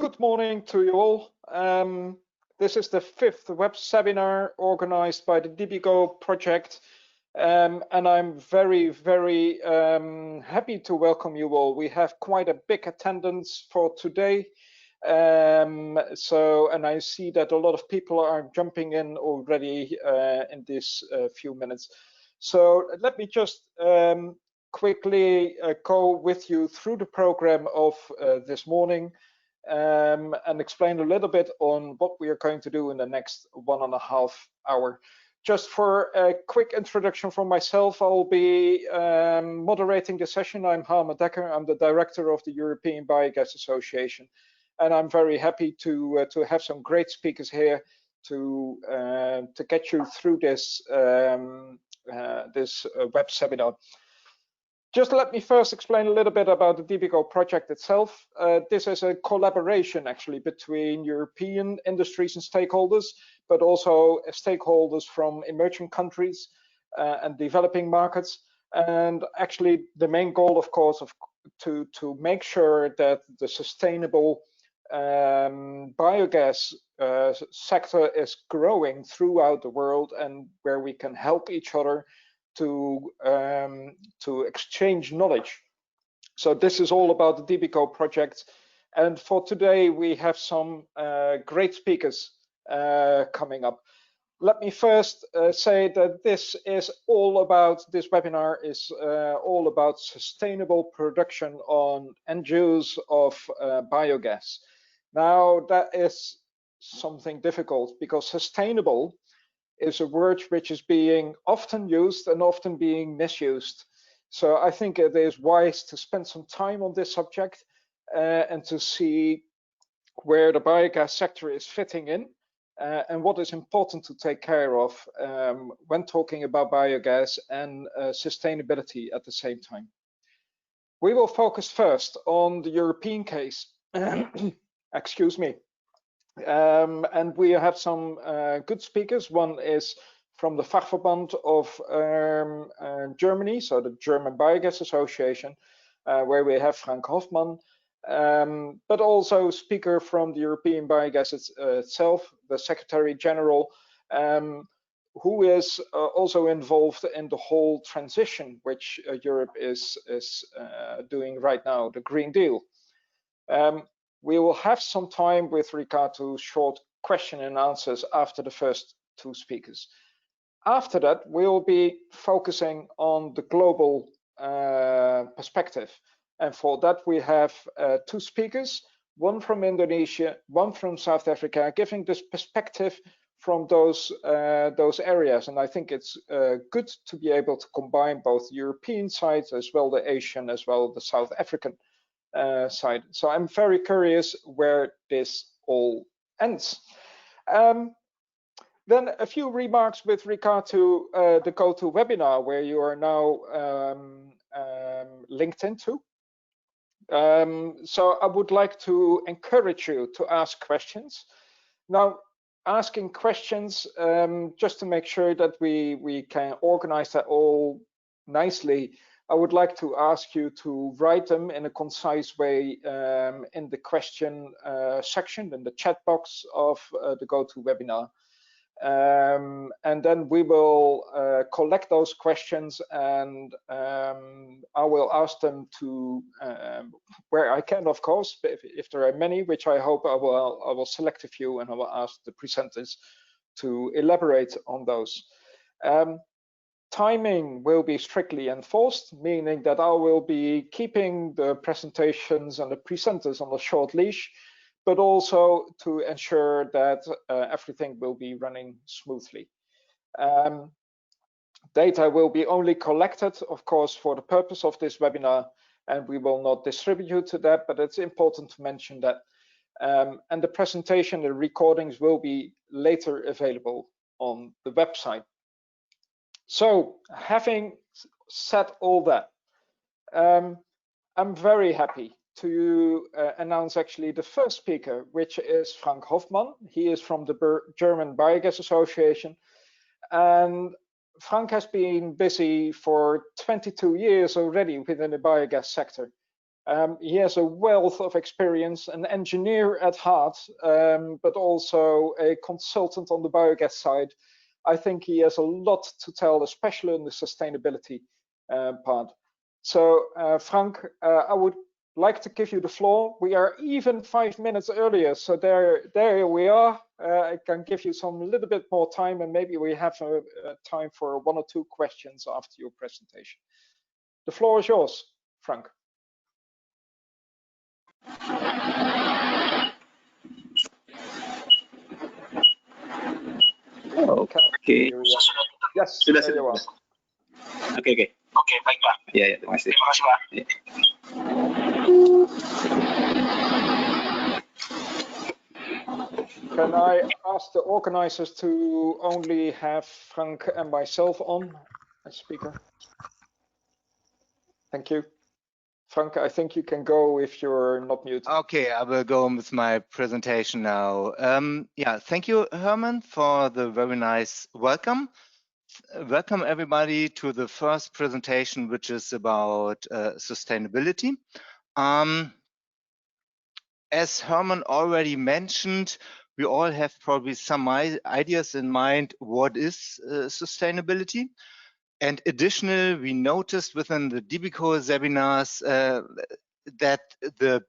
Good morning to you all. This is the 5th web seminar organized by the DBGO project, and I'm very happy to welcome you all. We have quite a big attendance for today, and I see that a lot of people are jumping in already in these few minutes. So let me just quickly go with you through the program of this morning. And explain a little bit on what we are going to do in the next 1.5 hours. Just for a quick introduction from myself, I'll be moderating the session. I'm Hoffmann. I'm the director of the European Biogas Association, and I'm very happy to have some great speakers here to get you through this web seminar. Just let me first explain a little bit about the DBGO project itself. This is a collaboration actually between European industries and stakeholders, but also stakeholders from emerging countries and developing markets. And actually the main goal, of course, to make sure that the sustainable biogas sector is growing throughout the world, and where we can help each other to exchange knowledge. So this is all about the DBGO project, and for today we have some great speakers coming up. Let me first say that this webinar is all about sustainable production on end use of biogas. Now that is something difficult, because sustainable is a word which is being often used and often being misused. So I think it is wise to spend some time on this subject and to see where the biogas sector is fitting in and what is important to take care of when talking about biogas and sustainability at the same time. We will focus first on the European case. Excuse me. And we have some good speakers. One is from the Fachverband of Germany, so the German Biogas Association, where we have Frank Hoffmann, but also a speaker from the European Biogas itself, the Secretary General, who is also involved in the whole transition which Europe is doing right now, the Green Deal. We will have some time with regard to short question and answers after the first two speakers. After that, we'll be focusing on the global perspective. And for that, we have two speakers, one from Indonesia, one from South Africa, giving this perspective from those areas. And I think it's good to be able to combine both the European sides as well the Asian as well the South African side. So I'm very curious where this all ends. Then a few remarks with regard to the GoToWebinar, where you are now linked into. So I would like to encourage you to ask questions. Now, asking questions, just to make sure that we can organize that all nicely, I would like to ask you to write them in a concise way in the question section, in the chat box of the GoToWebinar. And then we will collect those questions, and I will ask them to, where I can, of course, if there are many, which I hope I will select a few, and I will ask the presenters to elaborate on those. Timing will be strictly enforced, meaning that I will be keeping the presentations and the presenters on a short leash, but also to ensure that everything will be running smoothly. Data will be only collected, of course, for the purpose of this webinar, and we will not distribute to that, but it's important to mention that. And the presentation, the recordings will be later available on the website. So, having said all that, I'm very happy to announce actually the first speaker, which is Frank Hoffmann. He is from the German Biogas Association, and Frank has been busy for 22 years already within the biogas sector. He has a wealth of experience, an engineer at heart, but also a consultant on the biogas side. I think he has a lot to tell, especially on the sustainability part. So, Frank, I would like to give you the floor. We are even 5 minutes earlier, so there we are. I can give you some little bit more time, and maybe we have time for 1 or 2 questions after your presentation. The floor is yours, Frank. Oke. Yes, Sudah. Oke. Oke, baik Pak. Ya, terima kasih. Terima kasih Pak. Ya. Can I ask the organizers to only have Frank and myself on as speaker? Thank you. Frank, I think you can go if you're not muted. Okay, I will go with my presentation now. Yeah, thank you, Herman, for the very nice welcome. Welcome everybody to the first presentation, which is about sustainability. As Herman already mentioned, we all have probably some ideas in mind what is sustainability. And additionally, we noticed within the DBCO webinars that the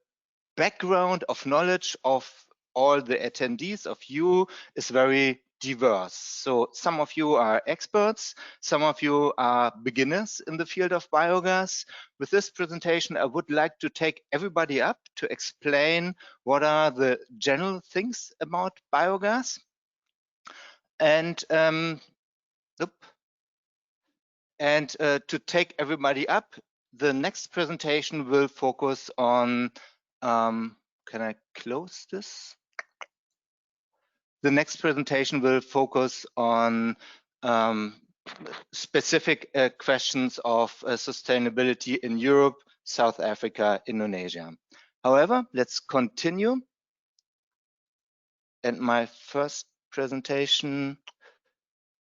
background of knowledge of all the attendees of you is very diverse. So some of you are experts, some of you are beginners in the field of biogas. With this presentation, I would like to take everybody up to explain what are the general things about biogas. And to take everybody up, the next presentation will focus on, can I close this? The next presentation will focus on specific questions of sustainability in Europe, South Africa, Indonesia. However, let's continue. And my first presentation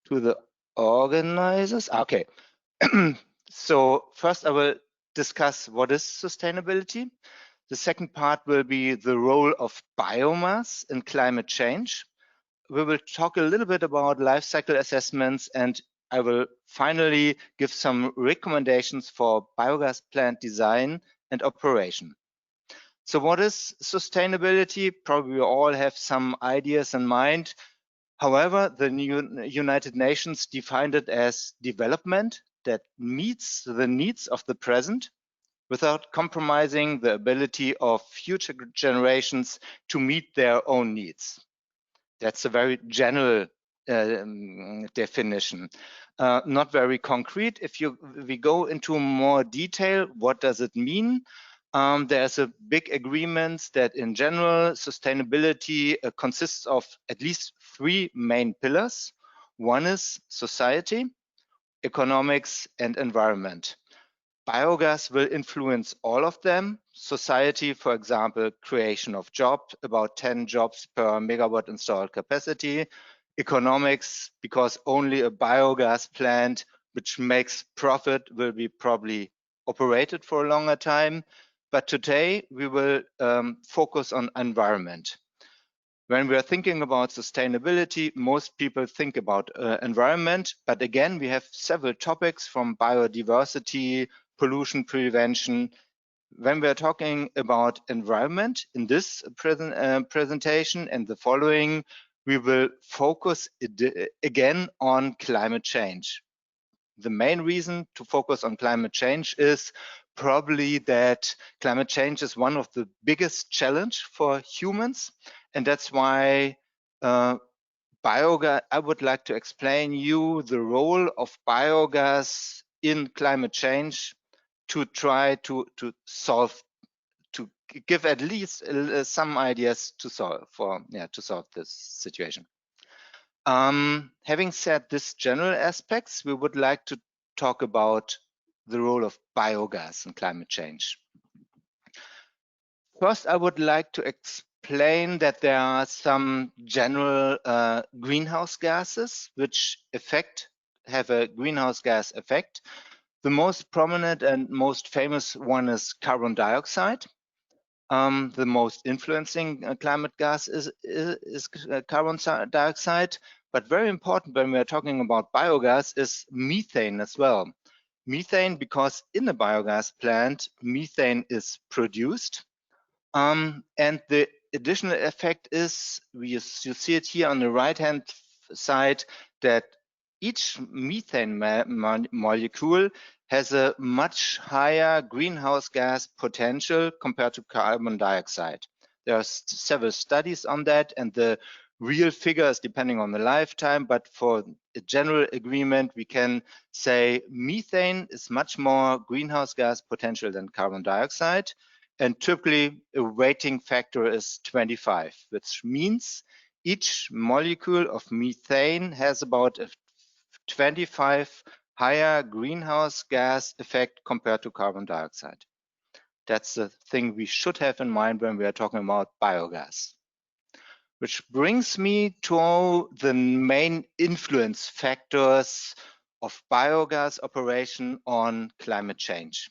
to the organizers. Okay. So first I will discuss what is sustainability. The second part will be the role of biomass in climate change. We will talk a little bit about life cycle assessments, and I will finally give some recommendations for biogas plant design and operation. So what is sustainability? Probably we all have some ideas in mind. However, the United Nations defined it as development that meets the needs of the present without compromising the ability of future generations to meet their own needs. That's a very general definition, not very concrete. If we go into more detail, what does it mean? There's a big agreement that in general, sustainability consists of at least 3 main pillars. One is society, economics, and environment. Biogas will influence all of them. Society, for example, creation of jobs, about 10 jobs per megawatt installed capacity. Economics, because only a biogas plant which makes profit will be probably operated for a longer time. But today we will focus on environment. When we are thinking about sustainability, most people think about environment, but again, we have several topics from biodiversity, pollution prevention. When we are talking about environment in this presentation and the following, we will focus again on climate change. The main reason to focus on climate change is probably that climate change is one of the biggest challenge for humans, and that's why biogas. I would like to explain you the role of biogas in climate change to try to solve, to give at least some ideas to solve this situation. Having said this general aspects, we would like to talk about the role of biogas in climate change. First, I would like to explain that there are some general greenhouse gases which have a greenhouse gas effect. The most prominent and most famous one is carbon dioxide. The most influencing climate gas is carbon dioxide, but very important when we are talking about biogas is methane as well. Methane, because in a biogas plant, methane is produced. And the additional effect is, you see it here on the right-hand side, that each methane molecule has a much higher greenhouse gas potential compared to carbon dioxide. There are several studies on that, and the real figures depending on the lifetime, but for a general agreement, we can say methane is much more greenhouse gas potential than carbon dioxide. And typically a weighting factor is 25, which means each molecule of methane has about a 25 higher greenhouse gas effect compared to carbon dioxide. That's the thing we should have in mind when we are talking about biogas. Which brings me to the main influence factors of biogas operation on climate change.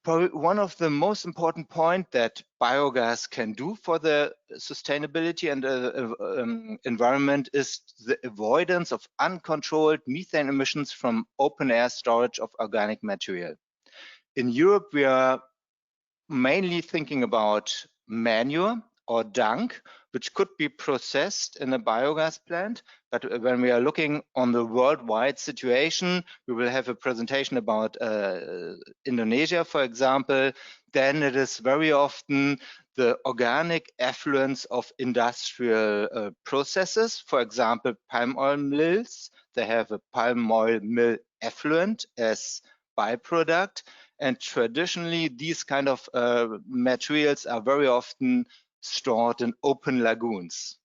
Probably one of the most important points that biogas can do for the sustainability and environment is the avoidance of uncontrolled methane emissions from open air storage of organic material. In Europe, we are mainly thinking about manure or dung, which could be processed in a biogas plant. But when we are looking on the worldwide situation, we will have a presentation about Indonesia, for example. Then it is very often the organic effluents of industrial processes. For example, palm oil mills, they have a palm oil mill effluent as byproduct. And traditionally, these kind of materials are very often stored in open lagoons.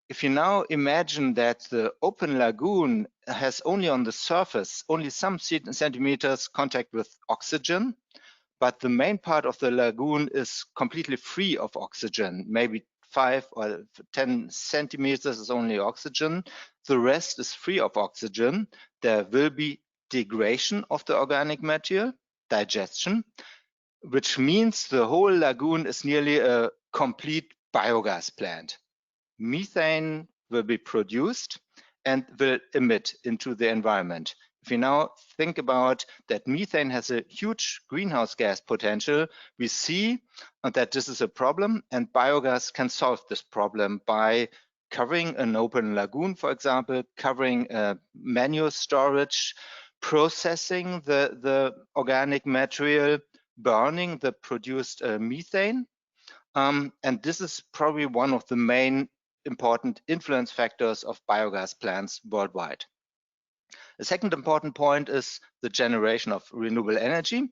If you now imagine that the open lagoon has only on the surface, only some centimeters contact with oxygen, but the main part of the lagoon is completely free of oxygen, maybe 5 or 10 centimeters is only oxygen, the rest is free of oxygen, there will be degradation of the organic material, digestion, which means the whole lagoon is nearly a complete biogas plant. Methane will be produced and will emit into the environment. If we now think about that methane has a huge greenhouse gas potential, we see that this is a problem, and biogas can solve this problem by covering an open lagoon, for example, covering manure storage, processing the organic material, burning the produced methane. And this is probably one of the main important influence factors of biogas plants worldwide. The second important point is the generation of renewable energy.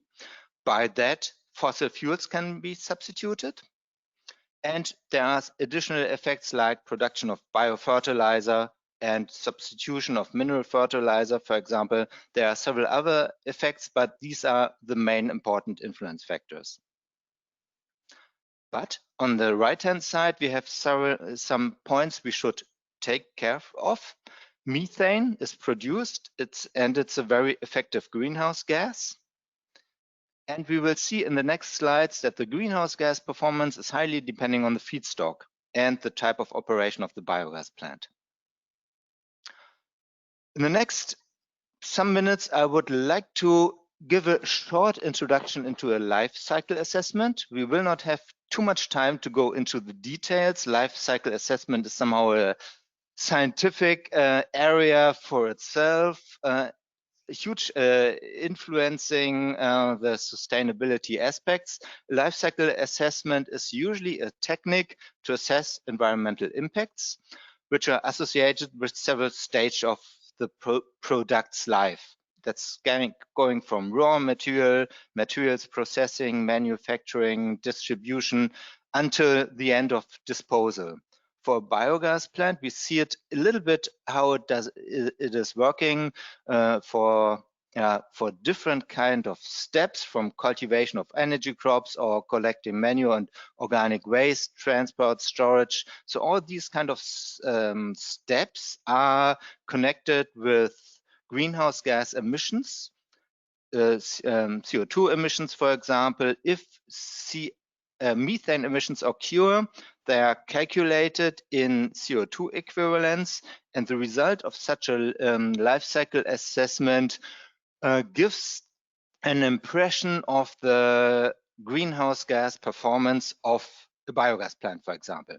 By that, fossil fuels can be substituted. And there are additional effects like production of biofertilizer and substitution of mineral fertilizer, for example. There are several other effects, but these are the main important influence factors. But on the right-hand side, we have some points we should take care of. Methane is produced, and it's a very effective greenhouse gas. And we will see in the next slides that the greenhouse gas performance is highly depending on the feedstock and the type of operation of the biogas plant. In the next some minutes, I would like to give a short introduction into a life cycle assessment. We will not have too much time to go into the details. Life cycle assessment is somehow a scientific area for itself, huge influencing the sustainability aspects. Life cycle assessment is usually a technique to assess environmental impacts, which are associated with several stages of the product's life. That's going from raw materials processing, manufacturing, distribution, until the end of disposal. For a biogas plant, we see it a little bit how it is working for different kind of steps, from cultivation of energy crops or collecting manure and organic waste, transport, storage. So all these kind of steps are connected with greenhouse gas emissions. CO2 emissions, for example. If methane emissions occur, they are calculated in CO2 equivalents, and the result of such a life cycle assessment gives an impression of the greenhouse gas performance of a biogas plant, for example.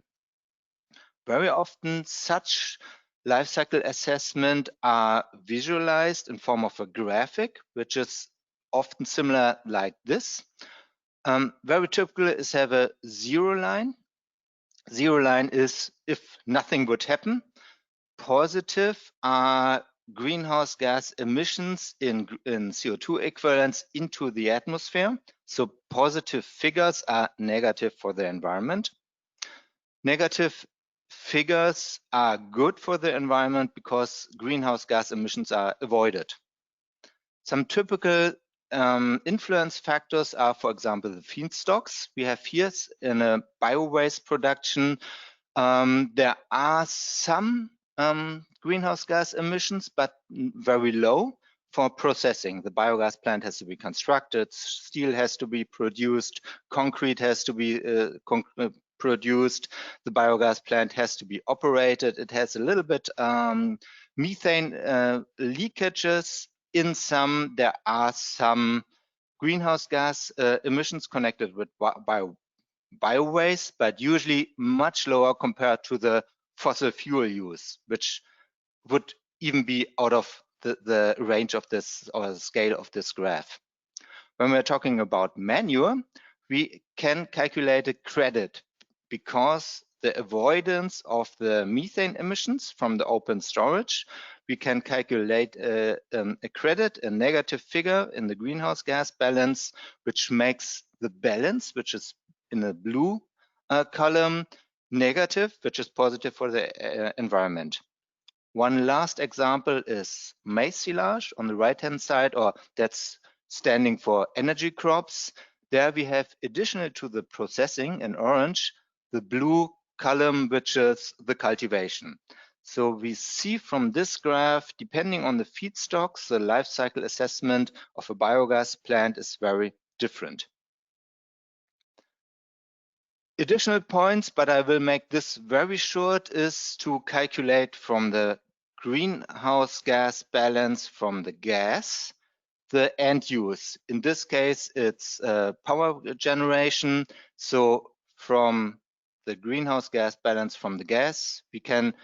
Very often such life cycle assessment are visualized in form of a graphic, which is often similar like this. Very typical is have a zero line. Zero line is if nothing would happen. Positive are greenhouse gas emissions in CO2 equivalents into the atmosphere. So positive figures are negative for the environment. Negative figures are good for the environment because greenhouse gas emissions are avoided. Some typical influence factors are, for example, the feedstocks we have here in a bio-waste production. There are some greenhouse gas emissions, but very low for processing. The biogas plant has to be constructed, steel has to be produced, concrete has to be produced, the biogas plant has to be operated. It has a little bit methane leakages. In some, there are some greenhouse gas emissions connected with bio-waste, but usually much lower compared to the fossil fuel use, which would even be out of the range of this or the scale of this graph. When we're talking about manure, we can calculate a credit because the avoidance of the methane emissions from the open storage, we can calculate a credit, a negative figure in the greenhouse gas balance, which makes the balance, which is in the blue column, negative, which is positive for the environment. One last example is maize silage on the right-hand side, or that's standing for energy crops. There we have additional to the processing in orange, the blue column, which is the cultivation. So we see from this graph, depending on the feedstocks, the life cycle assessment of a biogas plant is very different. Additional points, but I will make this very short, is to calculate from the greenhouse gas balance from the gas, the end use. In this case, it's power generation. So from the greenhouse gas balance from the gas, we can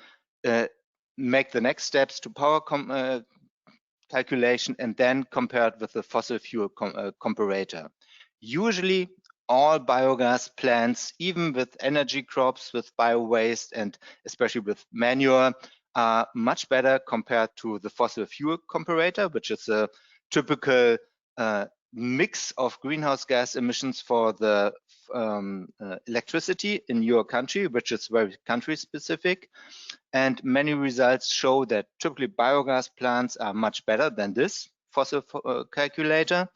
make the next steps to power calculation and then compare it with the fossil fuel comparator. Usually, all biogas plants, even with energy crops, with bio-waste, and especially with manure, are much better compared to the fossil fuel comparator, which is a typical mix of greenhouse gas emissions for the electricity in your country, which is very country specific. And many results show that typically biogas plants are much better than this fossil calculator.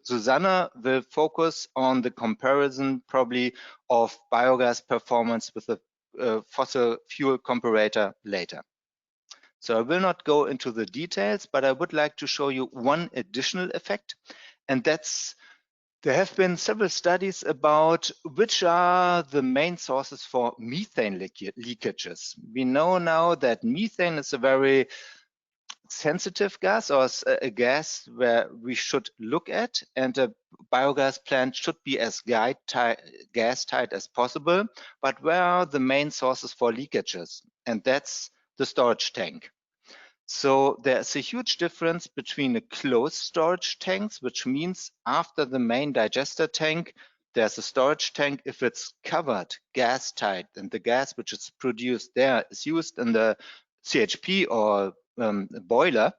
Susanna will focus on the comparison probably of biogas performance with the fossil fuel comparator later. So I will not go into the details, but I would like to show you one additional effect, and that's there have been several studies about which are the main sources for methane leakages. We know now that methane is a very sensitive gas, or a gas where we should look at, and a biogas plant should be as gas tight as possible. But where are the main sources for leakages? And that's the storage tank. So there's a huge difference between the closed storage tanks, which means after the main digester tank, there's a storage tank. If it's covered gas tight and the gas which is produced there is used in the CHP or boiler,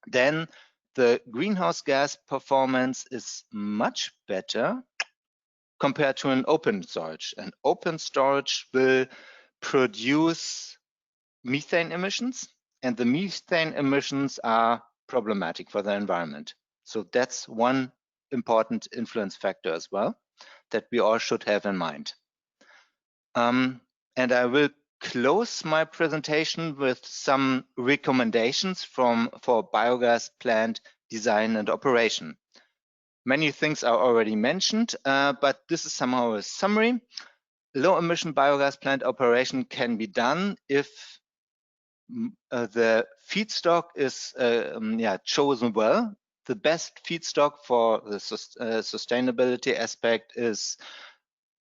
then the greenhouse gas performance is much better compared to an open storage. An open storage will produce methane emissions, and the methane emissions are problematic for the environment. So that's one important influence factor as well that we all should have in mind. And I will close my presentation with some recommendations for biogas plant design and operation. Many things are already mentioned, but this is somehow a summary. Low emission biogas plant operation can be done if the feedstock is chosen well. The best feedstock for the sustainability aspect is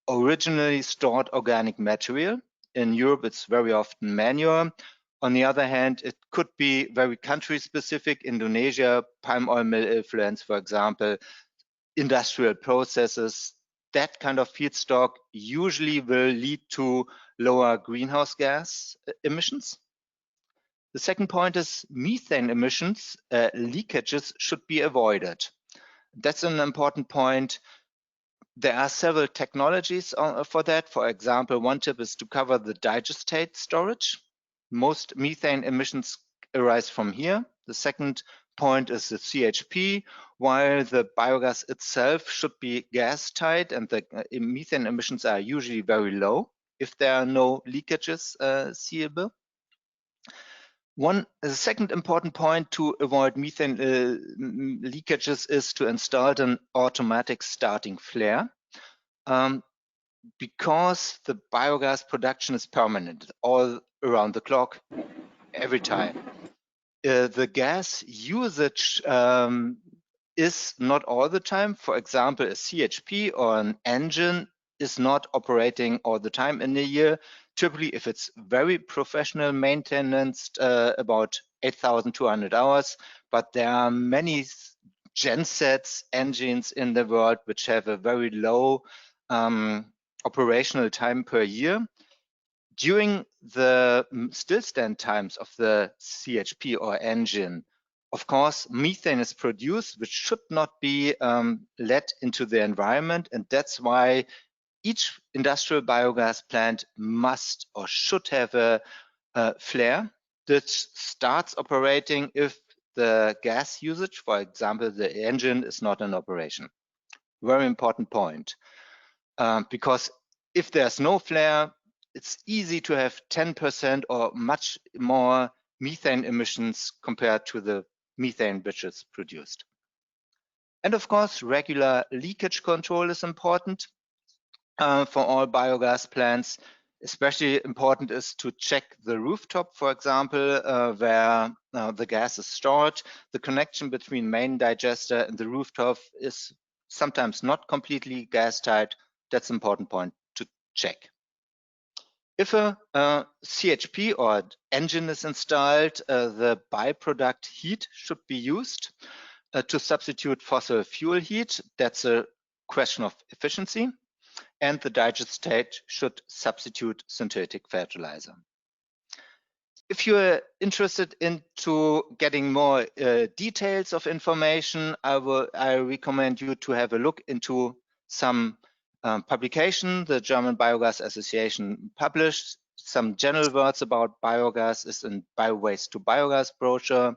originally stored organic material. In Europe, it's very often manure. On the other hand, it could be very country specific. Indonesia, palm oil mill effluents, for example, industrial processes. That kind of feedstock usually will lead to lower greenhouse gas emissions. The second point is methane emissions, leakages should be avoided. That's an important point. There are several technologies for that. For example, one tip is to cover the digestate storage. Most methane emissions arise from here. The second point is the CHP, while the biogas itself should be gas tight and the methane emissions are usually very low if there are no leakages seeable. The second important point to avoid methane leakages is to install an automatic starting flare, because the biogas production is permanent, all around the clock, every time. The gas usage is not all the time. For example, a CHP or an engine is not operating all the time in a year. Typically, if it's very professional maintenance, about 8,200 hours, but there are many gensets engines in the world which have a very low operational time per year. During the still stand times of the CHP or engine, of course, methane is produced, which should not be let into the environment. And that's why each industrial biogas plant must or should have a flare that starts operating if the gas usage, for example, the engine is not in operation. Very important point, because if there's no flare, it's easy to have 10% or much more methane emissions compared to the methane which is produced. And of course, regular leakage control is important for all biogas plants. Especially important is to check the rooftop, for example, where the gas is stored. The connection between main digester and the rooftop is sometimes not completely gas tight. That's an important point to check. If a CHP or engine is installed, the byproduct heat should be used to substitute fossil fuel heat. That's a question of efficiency. And the digestate should substitute synthetic fertilizer. If you're interested into getting more details of information, I recommend you to have a look into some publication the German Biogas Association published. Some general words about biogas is in Biowaste to Biogas brochure.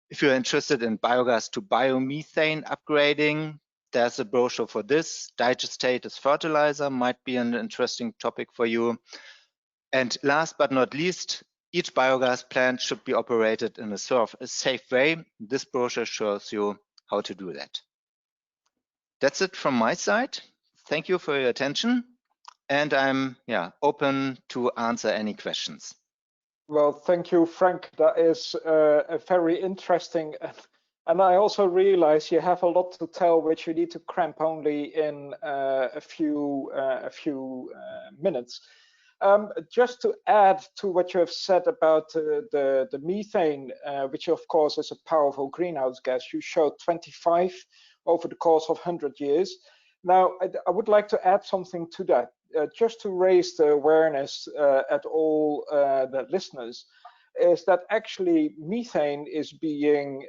If you're interested in biogas to biomethane upgrading, there's a brochure for this. Digestate as fertilizer might be an interesting topic for you. And last but not least, each biogas plant should be operated in a safe way. This brochure shows you how to do that. That's it from my side. Thank you for your attention. And I'm open to answer any questions. Well, thank you, Frank. That is a very interesting, and I also realize you have a lot to tell, which you need to cramp only in a few minutes. Just to add to what you have said about the methane, which of course is a powerful greenhouse gas, you showed 25 over the course of 100 years. Now, I would like to add something to that. Just to raise the awareness at all the listeners, is that actually methane is being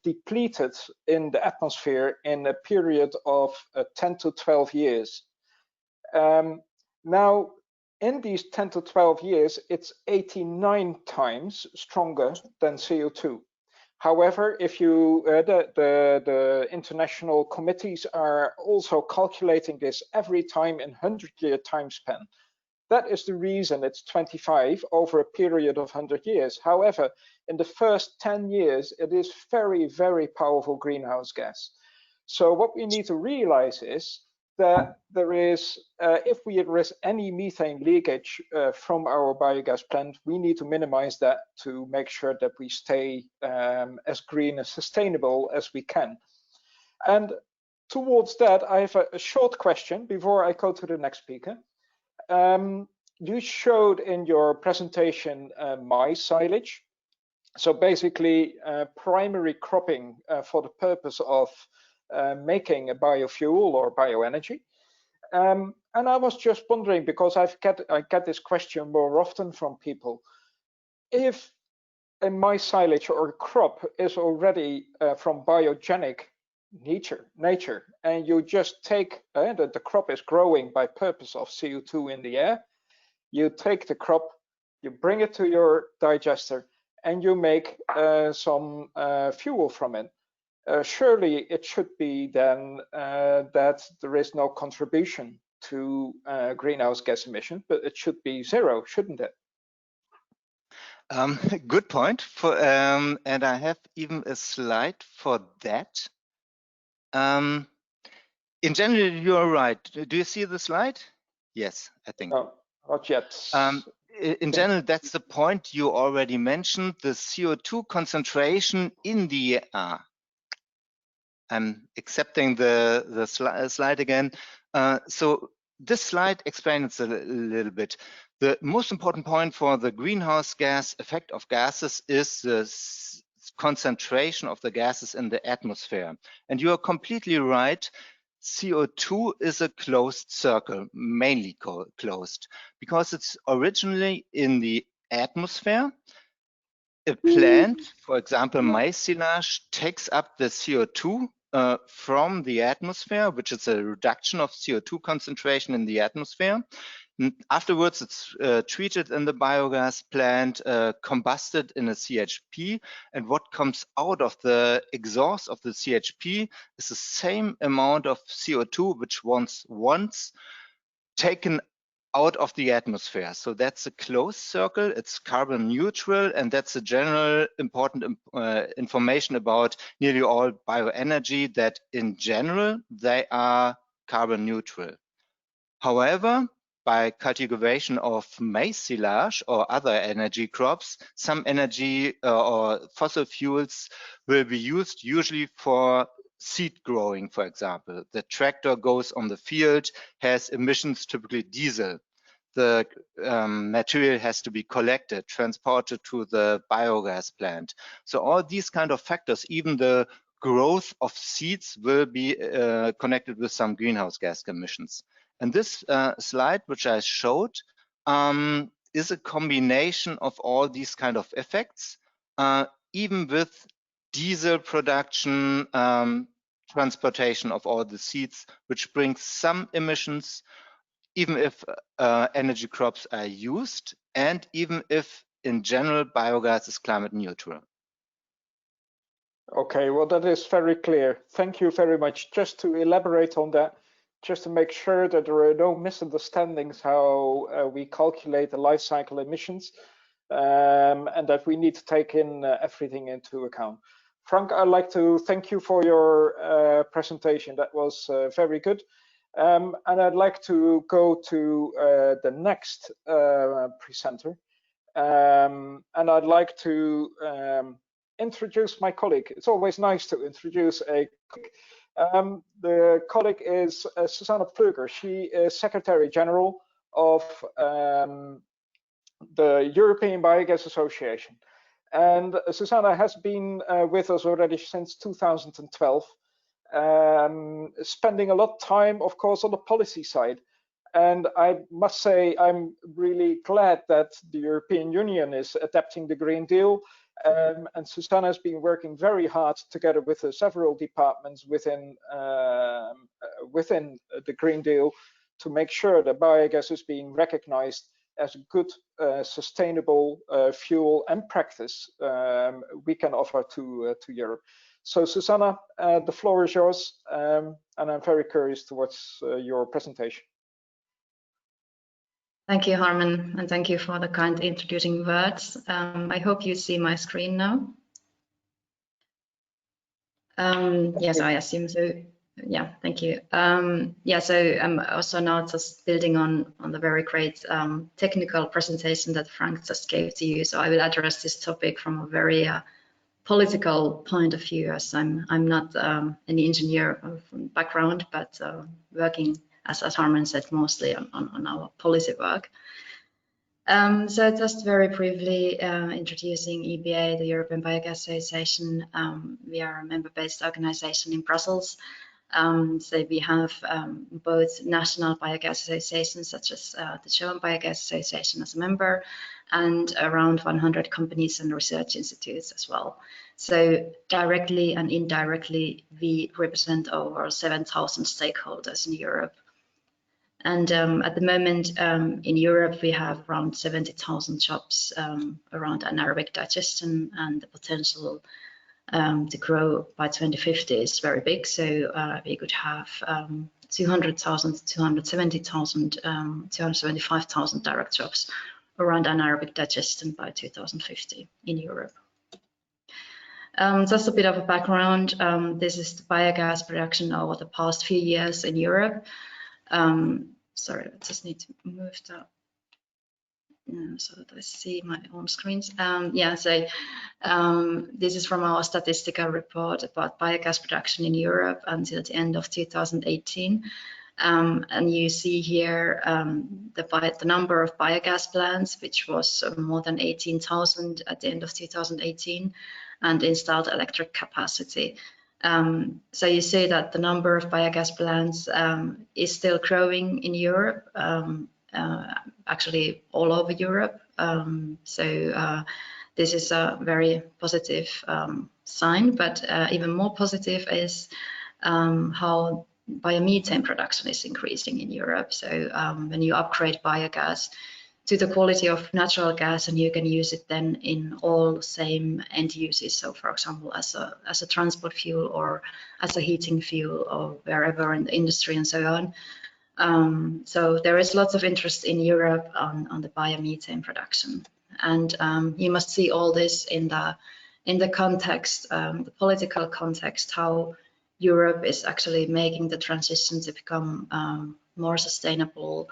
depleted in the atmosphere in a period of 10 to 12 years. Now, in these 10 to 12 years, it's 89 times stronger than CO2. However, if you the international committees are also calculating this every time in 100-year time span. That is the reason it's 25 over a period of 100 years. However, in the first 10 years, it is very, very powerful greenhouse gas. So what we need to realize is that there is, if we address any methane leakage from our biogas plant, we need to minimize that to make sure that we stay as green and sustainable as we can. And towards that, I have a short question before I go to the next speaker. You showed in your presentation maize silage. So basically primary cropping for the purpose of making a biofuel or bioenergy. And I was just wondering, because I get this question more often from people, if a maize silage or a crop is already from biogenic nature, and you just take the crop is growing by purpose of CO2 in the air, you take the crop, you bring it to your digester, and you make some fuel from it. Surely it should be then that there is no contribution to greenhouse gas emission, but it should be zero, shouldn't it? Good point. And I have even a slide for that. In general, you are right. Do you see the slide? Yes, I think. No, not yet. In general, that's the point you already mentioned, the CO2 concentration in the air. I'm accepting the slide again. So this slide explains a little bit. The most important point for the greenhouse gas effect of gases is the concentration of the gases in the atmosphere. And you are completely right. CO2 is a closed circle, mainly closed, because it's originally in the atmosphere. A plant, for example, maize silage, takes up the CO2 from the atmosphere, which is a reduction of CO2 concentration in the atmosphere. And afterwards, it's treated in the biogas plant, combusted in a CHP, and what comes out of the exhaust of the CHP is the same amount of CO2 which was once taken out of the atmosphere. So that's a closed circle, it's carbon neutral, and that's a general important information about nearly all bioenergy, that in general, they are carbon neutral. However, by cultivation of maize silage or other energy crops, some energy or fossil fuels will be used usually for seed growing, for example. The tractor goes on the field, has emissions, typically diesel. The material has to be collected, transported to the biogas plant. So all these kind of factors, even the growth of seeds, will be connected with some greenhouse gas emissions. And this slide, which I showed, is a combination of all these kind of effects, even with diesel production, transportation of all the seeds, which brings some emissions, even if energy crops are used, and even if in general biogas is climate neutral. Okay, well, that is very clear. Thank you very much. Just to elaborate on that, just to make sure that there are no misunderstandings how we calculate the life cycle emissions, and that we need to take in everything into account. Frank, I'd like to thank you for your presentation. That was very good. And I'd like to go to the next presenter. And I'd like to introduce my colleague. It's always nice to introduce a colleague. The colleague is Susanna Pflüger. She is Secretary General of the European Biogas Association. And Susanna has been with us already since 2012, spending a lot of time, of course, on the policy side. And I must say, I'm really glad that the European Union is adapting the Green Deal. And Susanna has been working very hard together with several departments within the Green Deal to make sure that biogas is being recognized as a good, sustainable fuel and practice we can offer to Europe. So Susanna, the floor is yours, and I'm very curious towards your presentation. Thank you, Harman, and thank you for the kind introducing words. I hope you see my screen now. Yes, I assume so. Yeah, thank you. Yeah, so I'm also now just building on the very great technical presentation that Frank just gave to you. So I will address this topic from a very political point of view, as I'm not any engineer background, but working, as Harman said, mostly on our policy work. So just very briefly introducing EBA, the European Biogas Association. We are a member-based organization in Brussels. So we have both national biogas associations, such as the German Biogas Association as a member, and around 100 companies and research institutes as well. So directly and indirectly, we represent over 7,000 stakeholders in Europe. And at the moment in Europe, we have around 70,000 jobs around anaerobic digestion, and the potential to grow by 2050 is very big. So we could have 200,000, 270,000, 275,000 direct jobs around anaerobic digestion by 2050 in Europe. Just a bit of a background. This is the biogas production over the past few years in Europe. Sorry, I just need to move that so that I see my own screens. Yeah, so this is from our statistical report about biogas production in Europe until the end of 2018. And you see here the number of biogas plants, which was more than 18,000 at the end of 2018, and installed electric capacity. So you see that the number of biogas plants is still growing in Europe, actually all over Europe. So this is a very positive sign, but even more positive is how biomethane production is increasing in Europe. So when you upgrade biogas to the quality of natural gas, and you can use it then in all the same end uses. So for example, as a transport fuel or as a heating fuel or wherever in the industry and so on. So there is lots of interest in Europe on the biomethane production. And you must see all this in the context, the political context, how Europe is actually making the transition to become more sustainable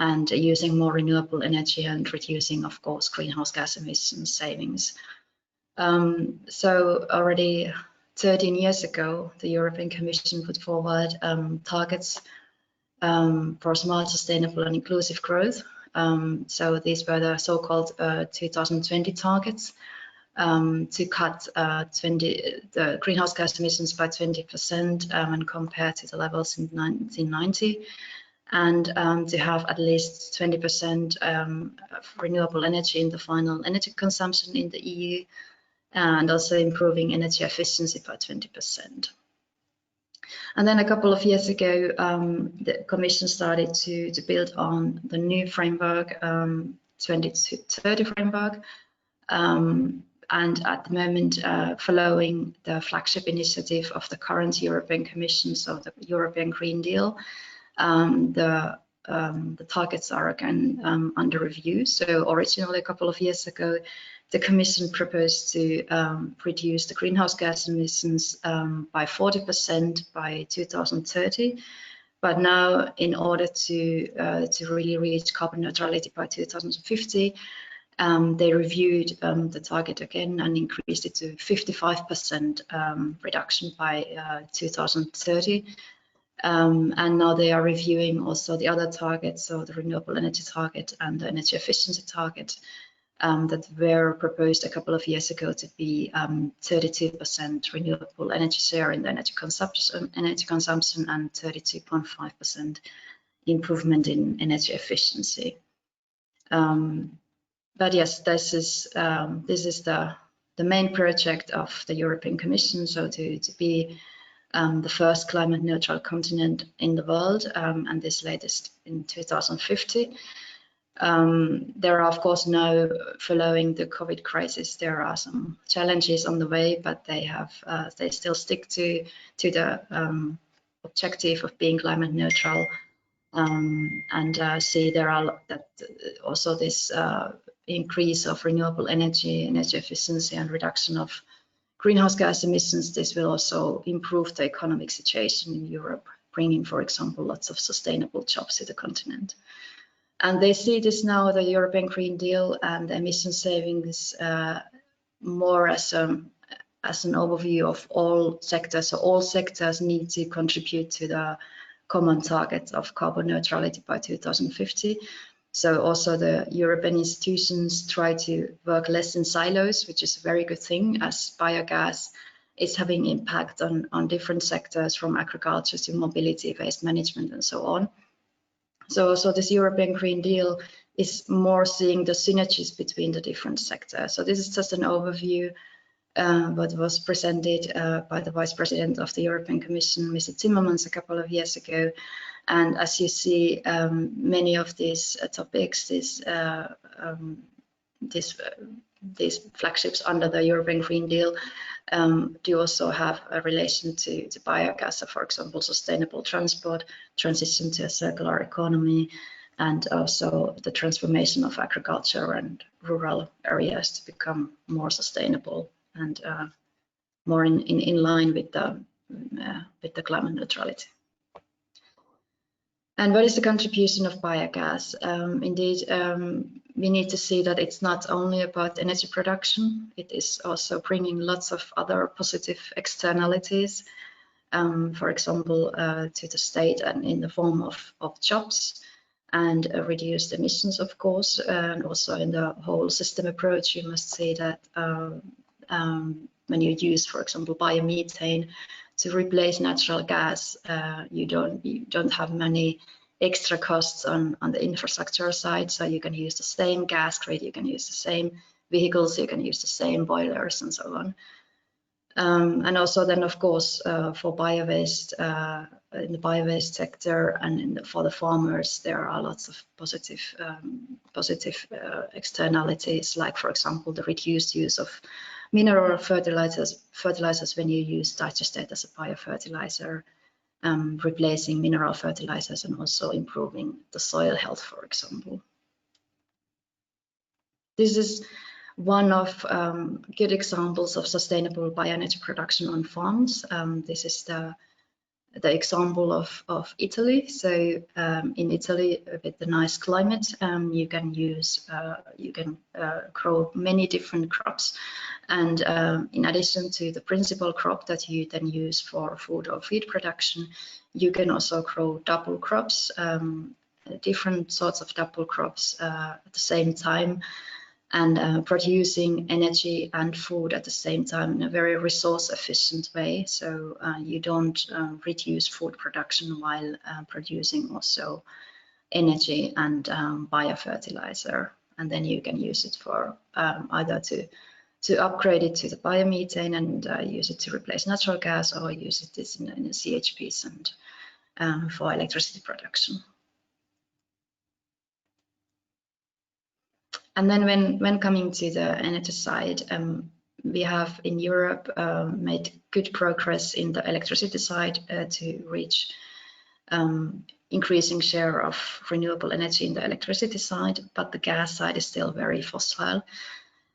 and using more renewable energy and reducing, of course, greenhouse gas emissions savings. So already 13 years ago, the European Commission put forward targets for smart, sustainable and inclusive growth. So these were the so-called 2020 targets to cut the greenhouse gas emissions by 20% when compared to the levels in 1990. And to have at least 20% of renewable energy in the final energy consumption in the EU, and also improving energy efficiency by 20%. And then a couple of years ago, the Commission started to build on the new framework, 2030 framework, and at the moment, following the flagship initiative of the current European Commission, so the European Green Deal, the targets are again under review. So originally, a couple of years ago, the Commission proposed to reduce the greenhouse gas emissions by 40% by 2030. But now, in order to really reach carbon neutrality by 2050, they reviewed the target again and increased it to 55% reduction by 2030. And now they are reviewing also the other targets, so the renewable energy target and the energy efficiency target that were proposed a couple of years ago to be 32% renewable energy share in the energy consumption and 32.5% improvement in energy efficiency. But yes, this is the main project of the European Commission, so to be the first climate neutral continent in the world, and this latest in 2050. There are, of course, now, following the COVID crisis, there are some challenges on the way, but they still stick to the objective of being climate neutral and see there are that also this increase of renewable energy efficiency and reduction of greenhouse gas emissions. This will also improve the economic situation in Europe, bringing, for example, lots of sustainable jobs to the continent. And they see this now, the European Green Deal and emission savings, more as an overview of all sectors. So all sectors need to contribute to the common target of carbon neutrality by 2050. So also the European institutions try to work less in silos, which is a very good thing, as biogas is having impact on different sectors, from agriculture to mobility, waste management, and so on. So this European Green Deal is more seeing the synergies between the different sectors. So this is just an overview what was presented by the Vice President of the European Commission, Mr. Timmermans, a couple of years ago. And as you see, many of these topics, these flagships under the European Green Deal do also have a relation to biogas. So, for example, sustainable transport, transition to a circular economy, and also the transformation of agriculture and rural areas to become more sustainable and more in line with the climate neutrality. And what is the contribution of biogas? Indeed, we need to see that it's not only about energy production, it is also bringing lots of other positive externalities, for example, to the state and in the form of jobs and reduced emissions, of course, and also in the whole system approach. You must see that when you use, for example, biomethane to replace natural gas, you don't have many extra costs on the infrastructure side. So you can use the same gas grid, you can use the same vehicles, you can use the same boilers, and so on. And also then, of course, for biowaste, in the biowaste sector and for the farmers, there are lots of positive externalities, like, for example, the reduced use of mineral fertilizers when you use digestate as a biofertilizer, replacing mineral fertilizers, and also improving the soil health, for example. This is one of good examples of sustainable bioenergy production on farms. This is the example of Italy. So in Italy, with the nice climate, you can grow many different crops. And in addition to the principal crop that you then use for food or feed production, you can also grow double crops, different sorts of double crops at the same time, and producing energy and food at the same time in a very resource efficient way. So you don't reduce food production while producing also energy and biofertilizer. And then you can use it for either to upgrade it to the biomethane and use it to replace natural gas, or use it in the CHPs and for electricity production. And then when coming to the energy side, we have in Europe made good progress in the electricity side to reach increasing share of renewable energy in the electricity side, but the gas side is still very fossil.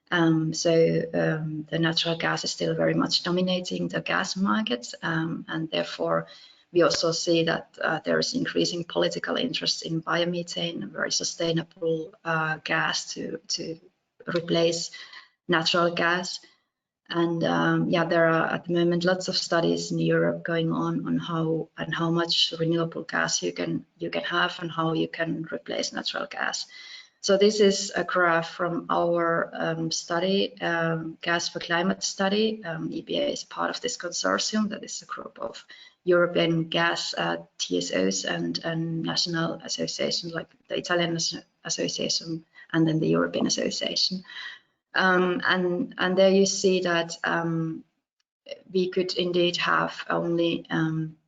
The natural gas is still very much dominating the gas market, and therefore we also see that there is increasing political interest in biomethane, a very sustainable gas to replace natural gas. And yeah, there are at the moment lots of studies in Europe going on how much renewable gas you can have and how you can replace natural gas. So this is a graph from our study, Gas for Climate study. EBA is part of this consortium. That is a group of European gas TSOs and national associations, like the Italian Association and then the European Association. And there you see that we could indeed have only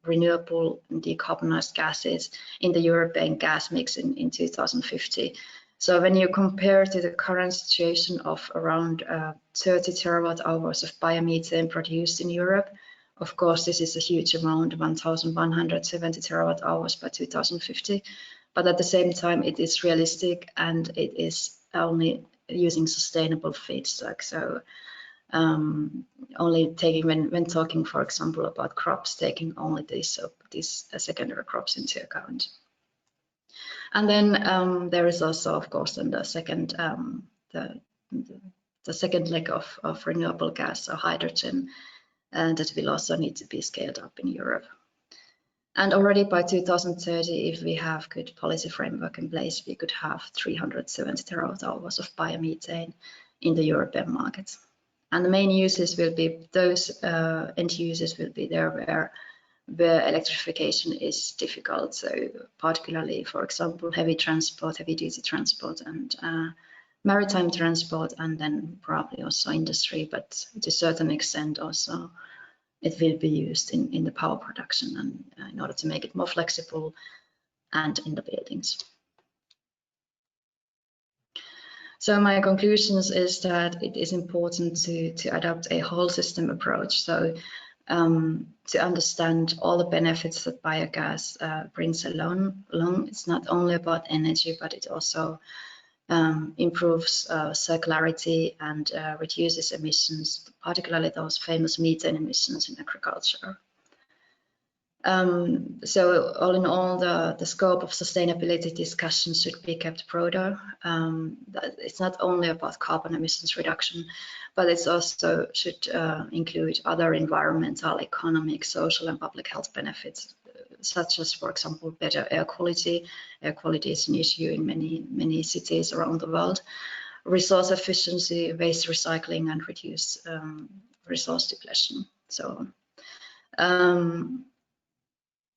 renewable and decarbonized gases in the European gas mix in 2050. So when you compare to the current situation of around 30 terawatt hours of biomethane produced in Europe, Of course, this is a huge amount, 1,170 terawatt hours by 2050. But at the same time, it is realistic and it is only using sustainable feedstock. So only taking, when talking, for example, about crops, taking only these secondary crops into account. And then there is also, of course, then the second the second leg of renewable gas, or hydrogen, that will also need to be scaled up in Europe. And already by 2030, if we have good policy framework in place, we could have 370 terawatt hours of biomethane in the European market. And the main uses will be those end users will be there where electrification is difficult. So particularly, for example, heavy transport, heavy duty transport, and maritime transport, and then probably also industry, but to a certain extent also it will be used in the power production and in order to make it more flexible and in the buildings. So my conclusions is that it is important to adopt a whole system approach. So to understand all the benefits that biogas brings along, it's not only about energy, but it also improves circularity and reduces emissions, particularly those famous methane emissions in agriculture. So all in all, the scope of sustainability discussions should be kept broader. It's not only about carbon emissions reduction, but it also should include other environmental, economic, social, and public health benefits, such as, for example, better air quality. Air quality is an issue in many cities around the world. Resource efficiency, waste recycling, and reduced resource depletion. So,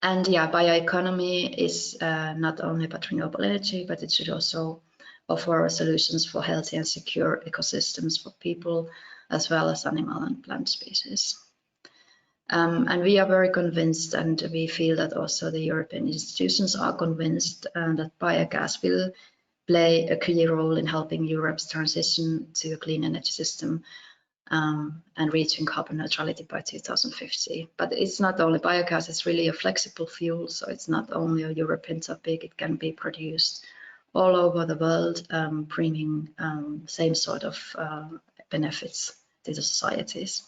and yeah, bioeconomy is not only about renewable energy, but it should also offer solutions for healthy and secure ecosystems for people, as well as animal and plant species. And we are very convinced, and we feel that also the European institutions are convinced that biogas will play a key role in helping Europe's transition to a clean energy system and reaching carbon neutrality by 2050. But it's not only biogas, it's really a flexible fuel, so it's not only a European topic, it can be produced all over the world, bringing same sort of benefits to the societies.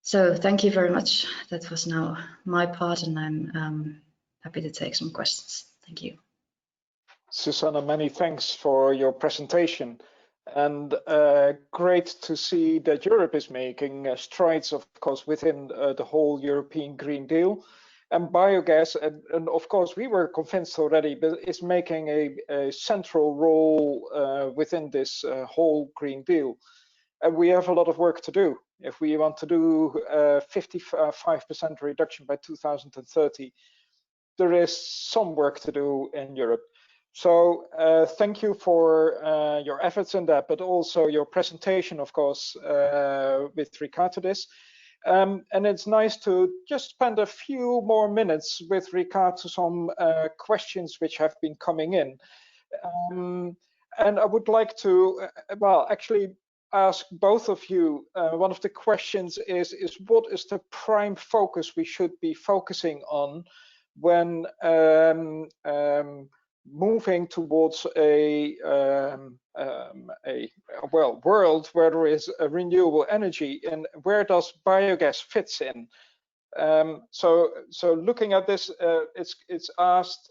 So thank you very much. That was now my part, and I'm happy to take some questions. Thank you. Susanna, many thanks for your presentation. And great to see that Europe is making strides, of course, within the whole European Green Deal. And biogas, and of course, we were convinced already, but is making a central role within this whole Green Deal. And we have a lot of work to do. If we want to do 55% reduction by 2030, there is some work to do in Europe. So thank you for your efforts in that, but also your presentation, of course, with regard to this. And it's nice to just spend a few more minutes with regard to some questions which have been coming in. And I would like to, well, actually ask both of you. One of the questions is what is the prime focus we should be focusing on when moving towards a world where there is a renewable energy, and where does biogas fits in? So looking at this, it's asked,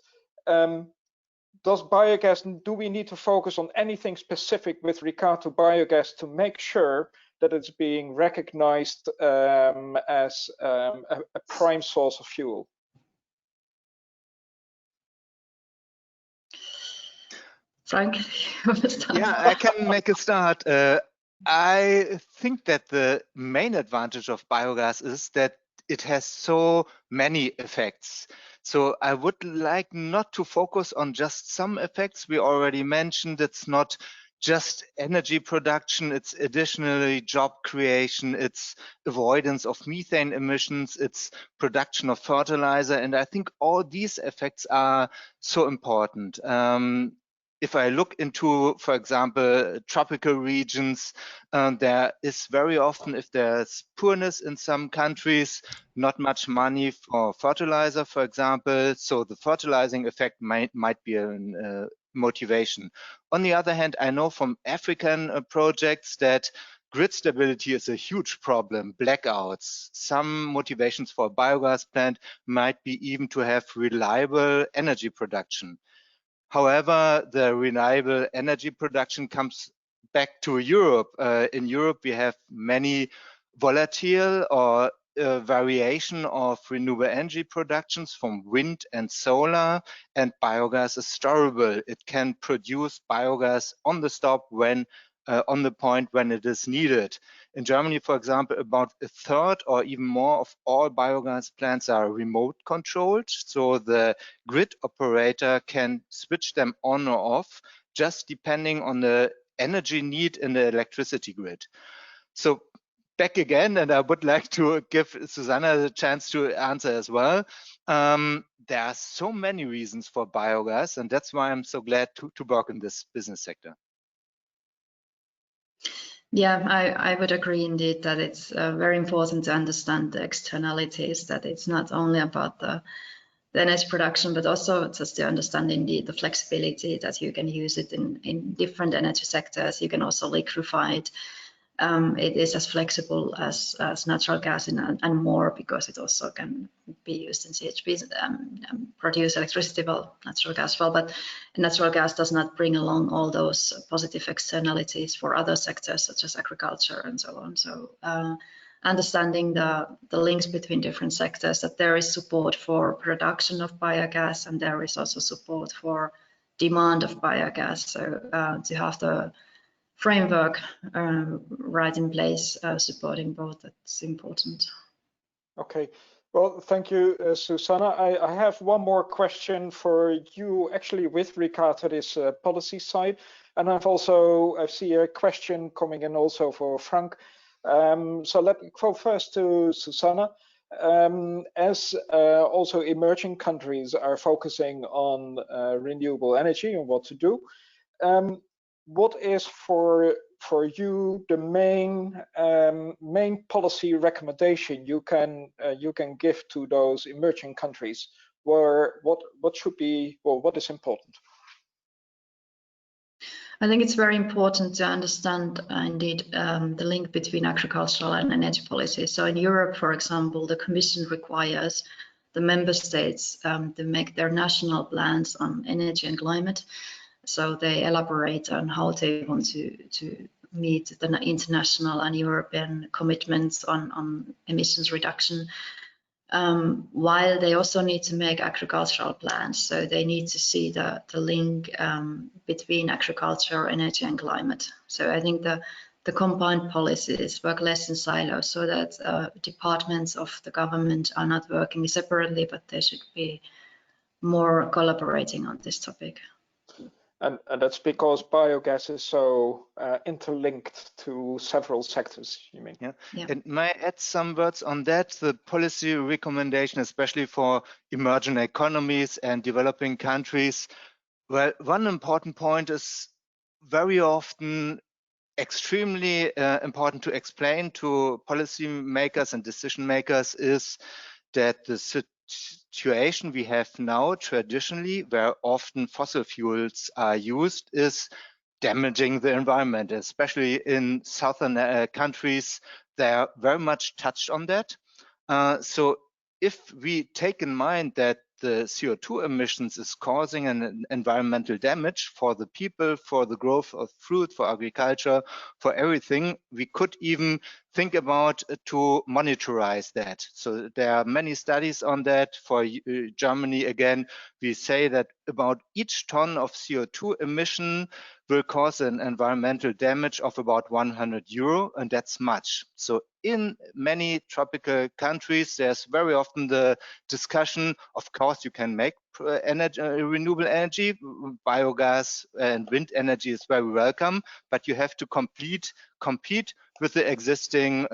does biogas, do we need to focus on anything specific with regard to biogas to make sure that it's being recognized as a prime source of fuel? Frank, you want to start? Yeah, I can make a start. I think that the main advantage of biogas is that it has so many effects. So I would like not to focus on just some effects. We already mentioned it's not just energy production, it's additionally job creation, it's avoidance of methane emissions, it's production of fertilizer. And I think all these effects are so important. if I look into, for example, tropical regions, there is very often, if there's poorness in some countries, not much money for fertilizer, for example. So the fertilizing effect might be a motivation. On the other hand, I know from African projects that grid stability is a huge problem, blackouts. Some motivations for a biogas plant might be even to have reliable energy production. However, the reliable energy production comes back to Europe. In Europe, we have many volatile or variation of renewable energy productions from wind and solar, and biogas is storable. It can produce biogas on the stop when on the point when it is needed. In Germany, for example, about a third or even more of all biogas plants are remote controlled. So the grid operator can switch them on or off just depending on the energy need in the electricity grid. So back again, and I would like to give Susanna the chance to answer as well. There are so many reasons for biogas, and that's why I'm so glad to work in this business sector. Yeah, I would agree indeed that it's very important to understand the externalities, that it's not only about the energy production, but also just to understand indeed the flexibility that you can use it in different energy sectors. You can also liquefy it. It is as flexible as natural gas and more, because it also can be used in CHP, produce electricity, well, natural gas well, but natural gas does not bring along all those positive externalities for other sectors such as agriculture and so on. So understanding the links between different sectors, that there is support for production of biogas and there is also support for demand of biogas. So to have the framework right in place, supporting both, that's important. Okay, well, thank you, Susanna. I have one more question for you, actually, with regard to this policy side. And I see a question coming in also for Frank. So let me go first to Susanna. As also emerging countries are focusing on renewable energy and what to do, what is for you the main policy recommendation you can give to those emerging countries? Where what should be, or what is important? I think it's very important to understand indeed the link between agricultural and energy policy. So in Europe, for example, the Commission requires the member states to make their national plans on energy and climate. So they elaborate on how they want to meet the international and European commitments on emissions reduction, while they also need to make agricultural plans. So they need to see the link between agriculture, energy and climate. So I think the combined policies work less in silos, so that departments of the government are not working separately, but they should be more collaborating on this topic. And that's because biogas is so interlinked to several sectors, you mean? Yeah. And may I add some words on that? The policy recommendation, especially for emerging economies and developing countries. Well, one important point is very often extremely important to explain to policymakers and decision makers is that the situation we have now traditionally, where often fossil fuels are used, is damaging the environment, especially in southern countries. They are very much touched on that. So if we take in mind that the CO2 emissions is causing an environmental damage for the people, for the growth of fruit, for agriculture, for everything, we could even think about to monitorize that. So there are many studies on that. For Germany, again, we say that about each ton of CO2 emission will cause an environmental damage of about 100 euro, and that's much. So in many tropical countries, there's very often the discussion, of course, you can make renewable energy, biogas and wind energy is very welcome, but you have to compete with the existing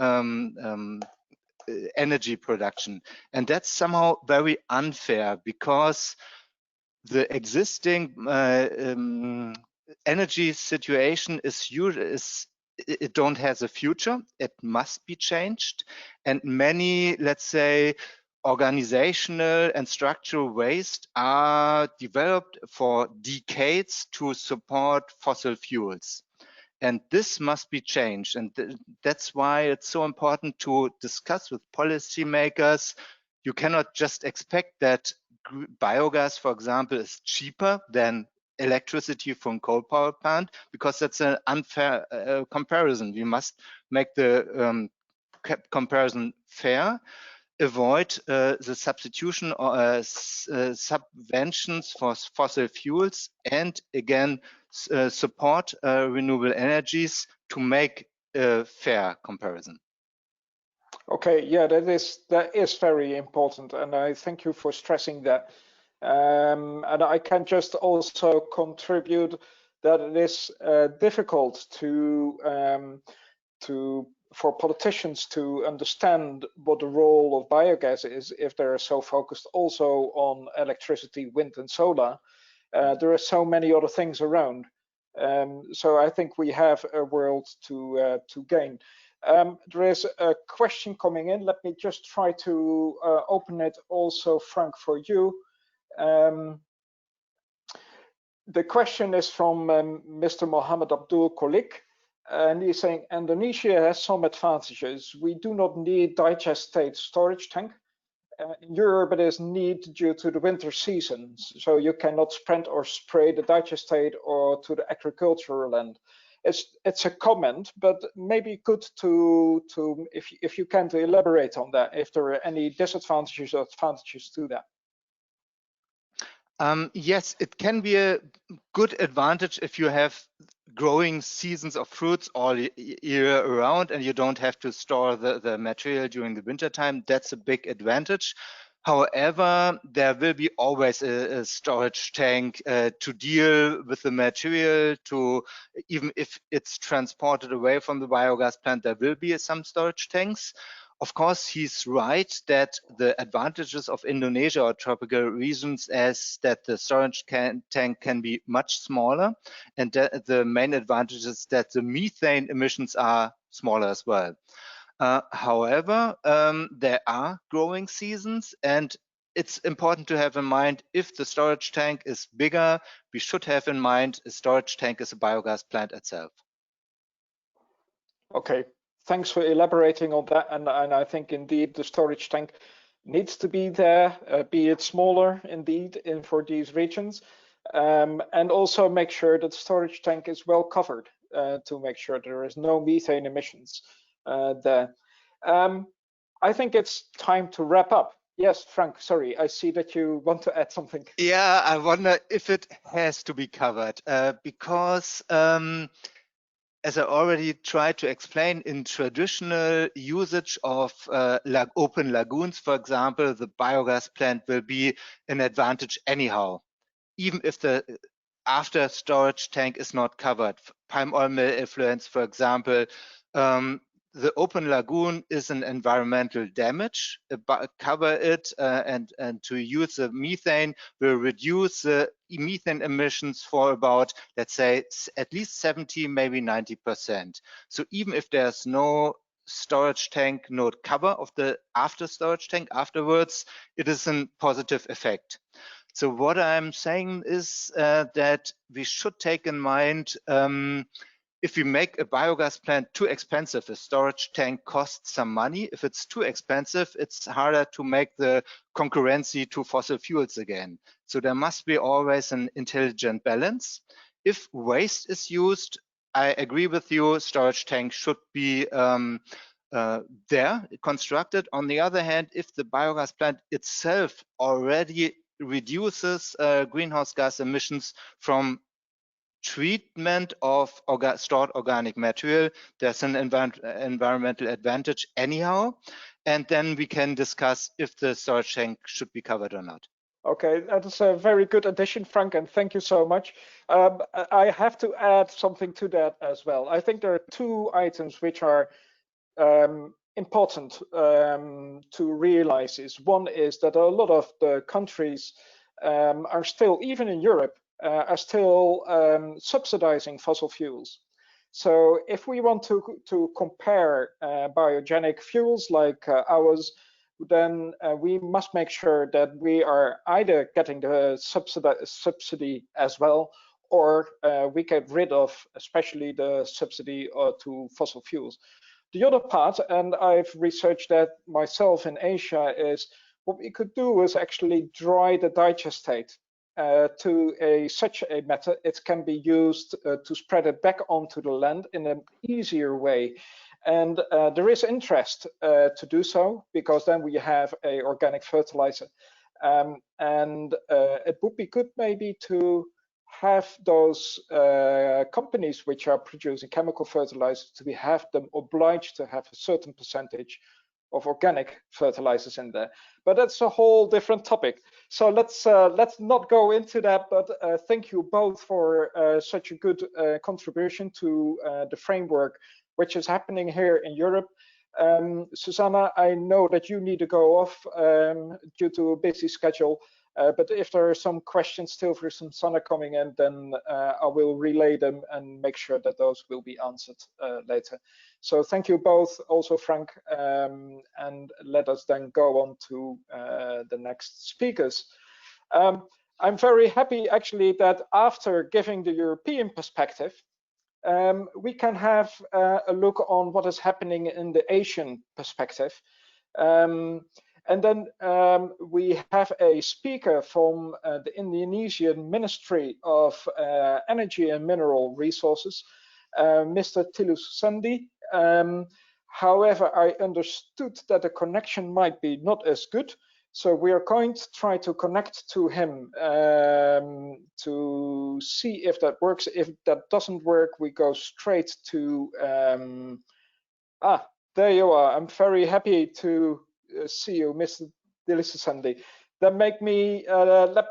energy production. And that's somehow very unfair, because the existing energy situation it don't have a future. It must be changed, and many, let's say, organizational and structural waste are developed for decades to support fossil fuels. And this must be changed. And that's why it's so important to discuss with policymakers. You cannot just expect that biogas, for example, is cheaper than electricity from coal power plant, because that's an unfair comparison. We must make the comparison fair, avoid the substitution or subventions for fossil fuels, and again support renewable energies to make a fair comparison. Okay, yeah, that is very important, and I thank you for stressing that. And I can just also contribute that it is difficult for politicians to understand what the role of biogas is if they're so focused also on electricity, wind, and solar. There are so many other things around. So I think we have a world to gain. There is a question coming in. Let me just try to open it also, Frank, for you. The question is from Mr. Mohammed Abdul Kolik, and he's saying Indonesia has some advantages. We do not need digest state storage tank. In Europe, it is needed due to the winter seasons, so you cannot sprint or spray the digestate or to the agricultural land. It's a comment, but maybe good to if you can to elaborate on that, if there are any disadvantages or advantages to that. Yes, it can be a good advantage if you have growing seasons of fruits all year around and you don't have to store the material during the winter time. That's a big advantage. However, there will be always a storage tank to deal with the material, even if it's transported away from the biogas plant, there will be some storage tanks. Of course, he's right that the advantages of Indonesia or tropical regions is that the storage tank can be much smaller, and the main advantage is that the methane emissions are smaller as well. However, there are growing seasons, and it's important to have in mind if the storage tank is bigger, we should have in mind a storage tank is a biogas plant itself. Okay. Thanks for elaborating on that, and I think indeed the storage tank needs to be there, be it smaller indeed for these regions, and also make sure that the storage tank is well covered to make sure there is no methane emissions there. I think it's time to wrap up. Yes, Frank, sorry, I see that you want to add something. Yeah, I wonder if it has to be covered because as I already tried to explain, in traditional usage of open lagoons, for example, the biogas plant will be an advantage anyhow, even if the after storage tank is not covered. Palm oil mill effluents, for example, the open lagoon is an environmental damage. Cover it and to use the methane will reduce the methane emissions for about, let's say, at least 70, maybe 90%. So even if there's no storage tank, no cover of the after storage tank afterwards, it is a positive effect. So what I'm saying is that we should take in mind if we make a biogas plant too expensive, a storage tank costs some money. If it's too expensive, it's harder to make the concurrency to fossil fuels again. So there must be always an intelligent balance. If waste is used, I agree with you, storage tank should be there, constructed. On the other hand, if the biogas plant itself already reduces greenhouse gas emissions from treatment of stored organic material, there's an environmental advantage anyhow, and then we can discuss if the storage tank should be covered or not. Okay, that is a very good addition, Frank, and thank you so much. I have to add something to that as well. I think there are two items which are important to realize. One is that a lot of the countries are still, even in Europe, are still subsidizing fossil fuels. So if we want to compare biogenic fuels like ours, then we must make sure that we are either getting the subsidy as well, or we get rid of especially the subsidy to fossil fuels. The other part, and I've researched that myself in Asia, is what we could do is actually dry the digestate to such a method it can be used to spread it back onto the land in an easier way. And there is interest to do so, because then we have a organic fertilizer. And it would be good maybe to have those companies which are producing chemical fertilizers to have them obliged to have a certain percentage of organic fertilizers in there. But that's a whole different topic. So let's not go into that, but thank you both for such a good contribution to the framework which is happening here in Europe. Susanna, I know that you need to go off due to a busy schedule, but if there are some questions still for Susanna coming in, then I will relay them and make sure that those will be answered later. So thank you both, also Frank, and let us then go on to the next speakers. I'm very happy actually that after giving the European perspective, we can have a look on what is happening in the Asian perspective. And then we have a speaker from the Indonesian Ministry of Energy and Mineral Resources, Mr. Tilus Sandi. However, I understood that the connection might be not as good. So we are going to try to connect to him to see if that works. If that doesn't work, we go straight to, there you are. I'm very happy to see you, Mr. Dilisasandi. That let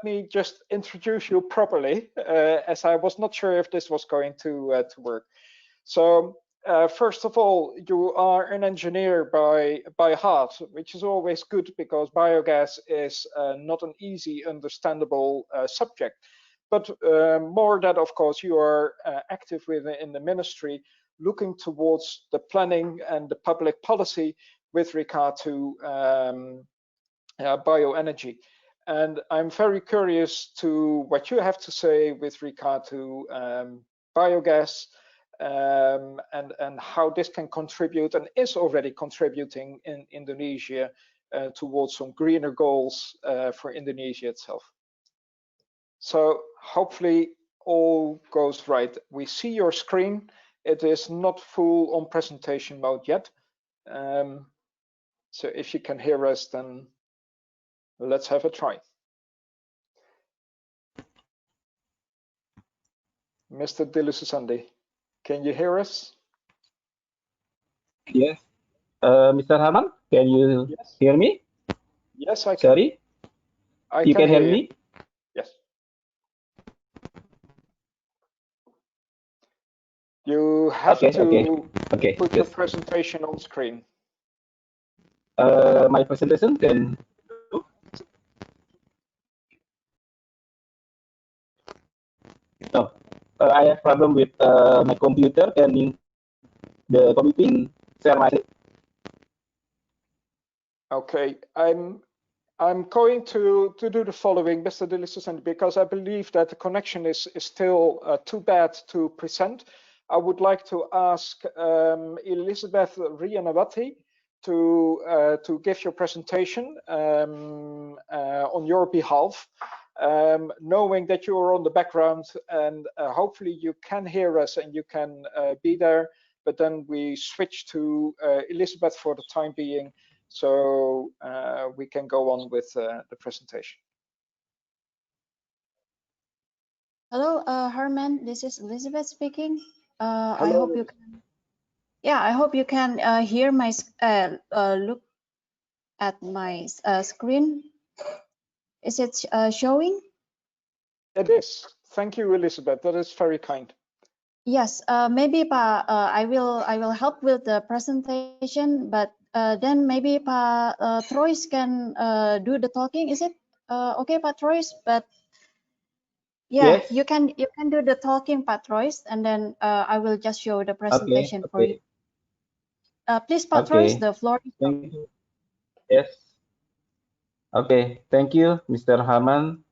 me just introduce you properly, as I was not sure if this was going to work. So first of all, you are an engineer by heart, which is always good because biogas is not an easy, understandable subject. But more that, of course, you are active in the ministry, looking towards the planning and the public policy with regard to bioenergy. And I'm very curious to what you have to say with regard to biogas, and how this can contribute and is already contributing in Indonesia towards some greener goals for Indonesia itself. So hopefully all goes right. We see your screen. It is not full on presentation mode yet. So if you can hear us, then let's have a try. Mr. Dilusasandi. Can you hear us? Yes. Mr. Hoffmann, can you hear me? Yes, I can. Sorry? You can hear me? Yes. You have to put your presentation on screen. My presentation can... No, I have problem with my computer. Can the computing share my screen? Okay, I'm going to do the following, Mr. Dilisasandi, because I believe that the connection is still too bad to present. I would like to ask Elizabeth Rianawati to give your presentation on your behalf, knowing that you are on the background, and hopefully you can hear us and you can be there, but then we switch to Elizabeth for the time being, so we can go on with the presentation. Hello, Herman. This is Elizabeth speaking. Hello. I hope you can. Yeah, I hope you can hear my look at my screen. Is it showing? It is. Thank you, Elizabeth. That is very kind. Yes. Maybe I will help with the presentation, but then maybe Troyes can do the talking. Is it Okay, Patrois, but yeah, Yes. you can do the talking, Patrois, and then I will just show the presentation for you. Please, Patrois, Okay. the floor is yours. Thank you. Yes. Okay. Thank you, Mr. Haman,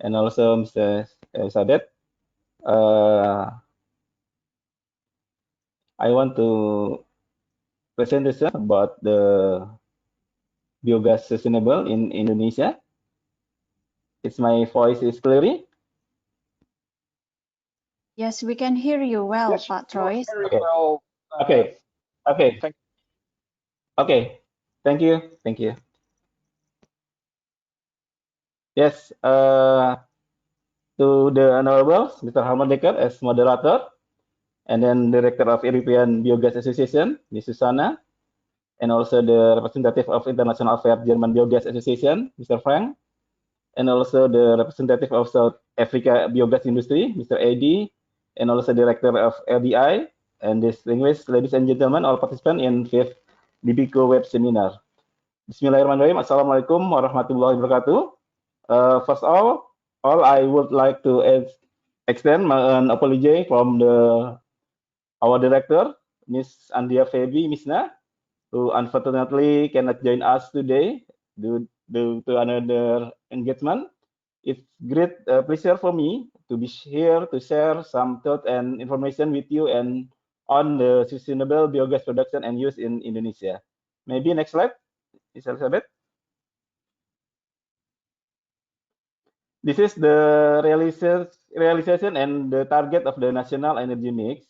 and also Mr. Sadet. I want to present this about the biogas sustainable in Indonesia. It's my voice is clearly. Yes, we can hear you well, Yes, you are Patrois. very Okay. well. Okay. Okay. Thank Okay. Thank you. Thank you. Yes. To the honorable Mr. Harman Dekker as moderator, and then Director of European Biogas Association, Ms. Susanna, and also the representative of International Affairs German Biogas Association, Mr. Frank, and also the representative of South Africa Biogas Industry, Mr. Eddie, and also Director of LDI, and distinguished ladies and gentlemen, all participants in fifth DBCO web seminar. Bismillahirrahmanirrahim. Assalamualaikum warahmatullahi wabarakatuh. First of all, I would like to extend an apology from our director, Ms. Andia Febi Misna, who unfortunately cannot join us today due to another engagement. It's great pleasure for me to be here to share some thoughts and information with you and on the sustainable biogas production and use in Indonesia. Maybe next slide, Ms. Elizabeth. This is the realization and the target of the national energy mix.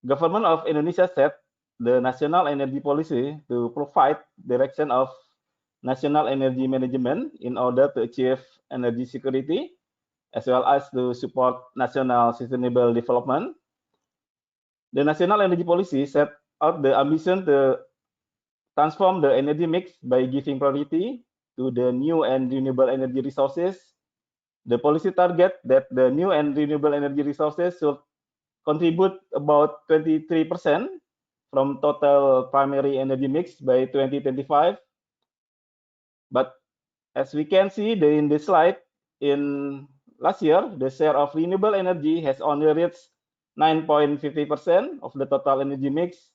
Government of Indonesia set the national energy policy to provide direction of national energy management in order to achieve energy security, as well as to support national sustainable development. The national energy policy set out the ambition to transform the energy mix by giving priority to the new and renewable energy resources. The policy target that the new and renewable energy resources should contribute about 23% from total primary energy mix by 2025. But as we can see in this slide, in last year, the share of renewable energy has only reached 9.50% of the total energy mix.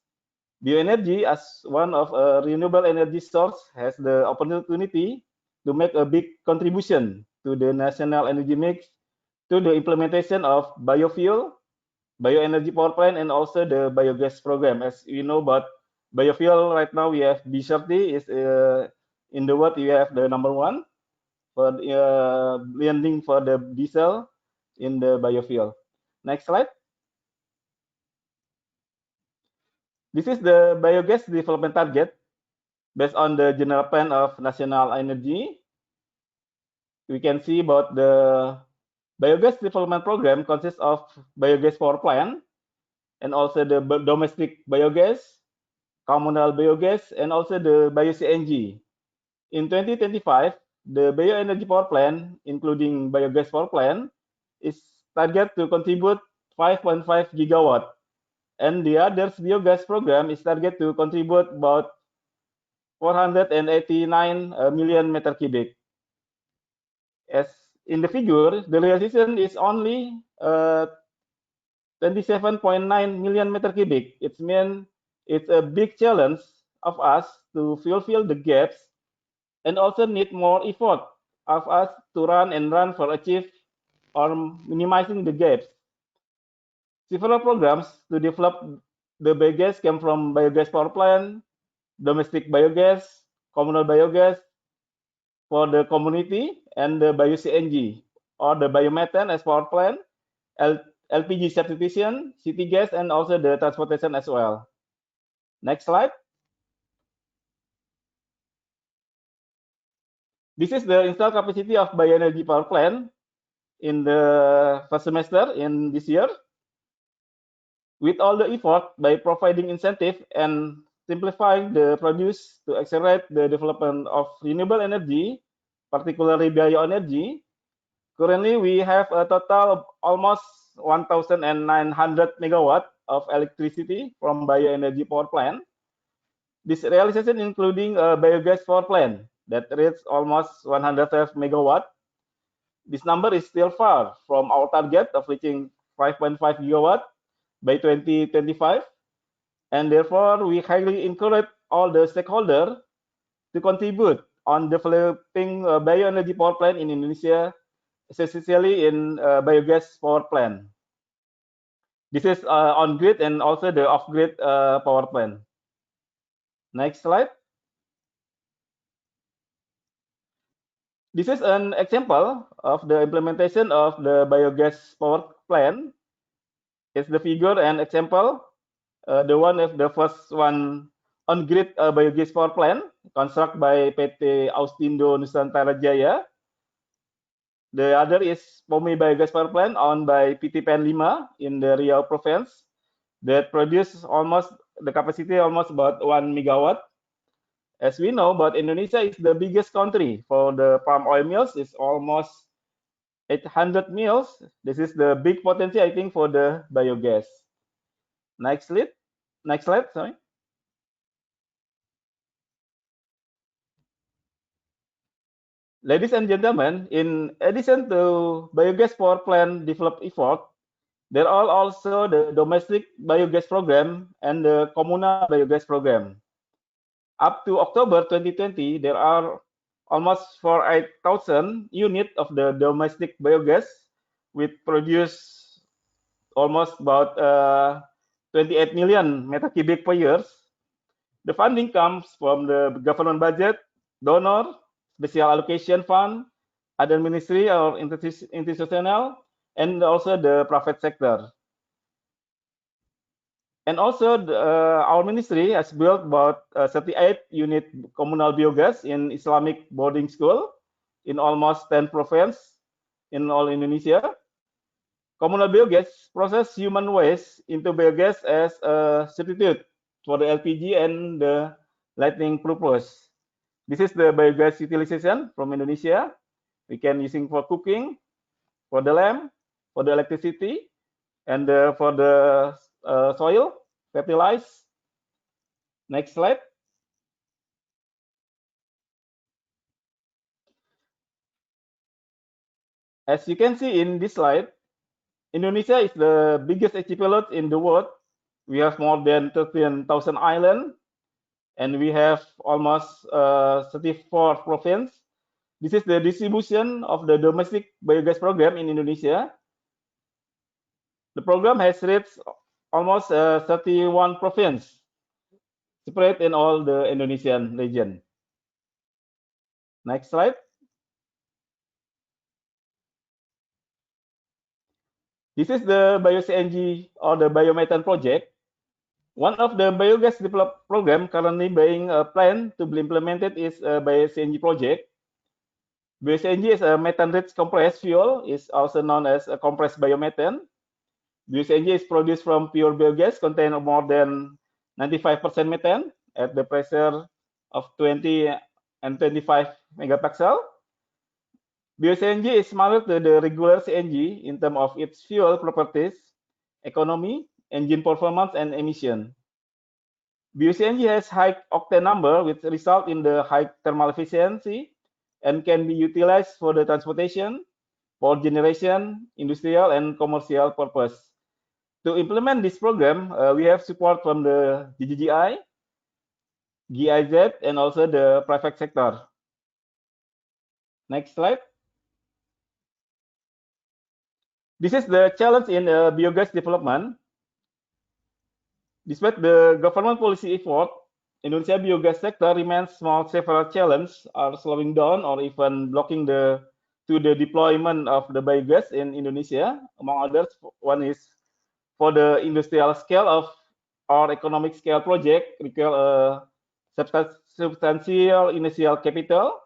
Bioenergy, as one of a renewable energy source, has the opportunity to make a big contribution to the national energy mix to the implementation of biofuel, bioenergy power plant, and also the biogas program. As you know about biofuel, right now we have B30 is in the world we have the number one for blending for the diesel in the biofuel. Next slide. This is the biogas development target based on the general plan of national energy. We can see about the biogas development program consists of biogas power plant and also the domestic biogas, communal biogas, and also the bio-CNG. In 2025, the bioenergy power plant, including biogas power plant, is target to contribute 5.5 gigawatt, and the others biogas program is target to contribute about 489 million meter cubic. As in the figure, the realization is only 27.9 million meter cubic. It means it's a big challenge of us to fulfill the gaps and also need more effort of us to run for achieve or minimizing the gaps. Several programs to develop the biogas came from biogas power plant, domestic biogas, communal biogas for the community, and the bio-CNG or the biomethane as power plant, LPG substitution, city gas, and also the transportation as well. Next slide. This is the installed capacity of bioenergy power plant in the first semester in this year. With all the effort by providing incentive and simplifying the produce to accelerate the development of renewable energy, particularly bioenergy, currently we have a total of almost 1,900 megawatt of electricity from bioenergy power plant. This realization including a biogas power plant that reached almost 112 megawatt. This number is still far from our target of reaching 5.5 gigawatt by 2025, and therefore we highly encourage all the stakeholders to contribute on developing bioenergy power plant in Indonesia, especially in biogas power plant. This is on-grid and also the off-grid power plant. Next slide. This is an example of the implementation of the biogas power plant. It's the figure and example. The one of the first one on-grid biogas power plant constructed by PT Austindo Nusantara Jaya. The other is Pomi Biogas Power Plant owned by PT PN 5 in the Riau province that produce almost the capacity almost about 1 megawatt. As we know, but Indonesia is the biggest country for the palm oil mills. It's almost 800 mills. This is the big potential, I think, for the biogas. Next slide. Next slide. Sorry. Ladies and gentlemen, in addition to biogas power plant development effort, there are also the domestic biogas program and the communal biogas program. Up to October 2020, there are almost 48,000 units of the domestic biogas, which produce almost about 28 million metacubic per year. The funding comes from the government budget, donor, special allocation fund, other ministry or institutional, and also the private sector. And also, our ministry has built about 38 unit communal biogas in Islamic boarding school in almost 10 provinces in all Indonesia. Communal biogas process human waste into biogas as a substitute for the LPG and the lighting purpose. This is the biogas utilization from Indonesia. We can using for cooking, for the lamp, for the electricity, and for the soil, fertilize. Next slide. As you can see in this slide, Indonesia is the biggest archipelago in the world. We have more than 13,000 islands, and we have almost 34 provinces. This is the distribution of the domestic biogas program in Indonesia. The program has reached almost 31 provinces, spread in all the Indonesian region. Next slide. This is the bio-CNG or the biomethane project. One of the biogas development program currently being planned to be implemented is a bio-CNG project. Bio-CNG is a methane-rich compressed fuel, is also known as a compressed biomethane. Bio-CNG is produced from pure biogas containing more than 95% methane at the pressure of 20 and 25 megapascal. Bio-CNG is similar to the regular CNG in terms of its fuel properties, economy, engine performance, and emission. Bio-CNG has high octane number, which result in the high thermal efficiency and can be utilized for the transportation, power generation, industrial, and commercial purpose. To implement this program, we have support from the GGI, GIZ, and also the private sector. Next slide. This is the challenge in biogas development. Despite the government policy effort, Indonesia biogas sector remains small. Several challenges are slowing down or even blocking the deployment of the biogas in Indonesia. Among others, one is for the industrial scale of or economic scale project require a substantial initial capital.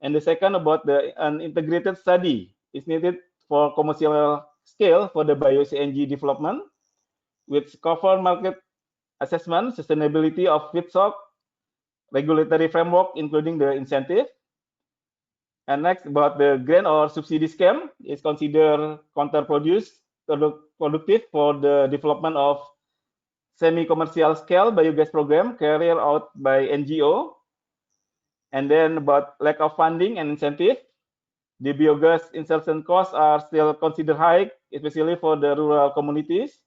And the second about an integrated study is needed for commercial scale for the bio-CNG development, which cover market assessment, sustainability of feedstock, regulatory framework, including the incentive. And next, about the grant or subsidy scheme is considered counterproductive for the development of semi-commercial scale biogas program carried out by NGO. And then about lack of funding and incentive, the biogas installation costs are still considered high, especially for the rural communities.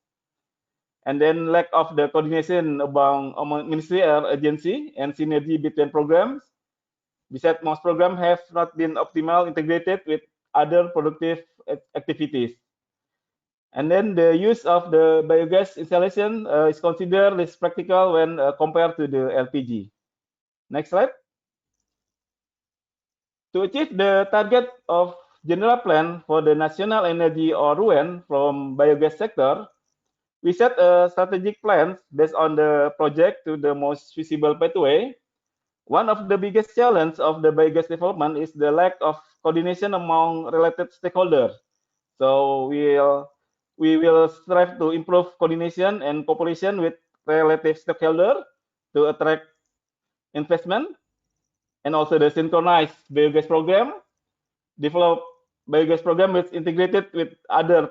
And then lack of the coordination among ministerial agency and synergy between programs. Besides, most programs have not been optimally integrated with other productive activities. And then the use of the biogas installation is considered less practical when compared to the LPG. Next slide. To achieve the target of general plan for the national energy or RUEN from biogas sector, we set a strategic plan based on the project to the most feasible pathway. One of the biggest challenges of the biogas development is the lack of coordination among related stakeholders. So we will strive to improve coordination and cooperation with relative stakeholders to attract investment, and also the synchronized biogas program, develop biogas program which integrated with other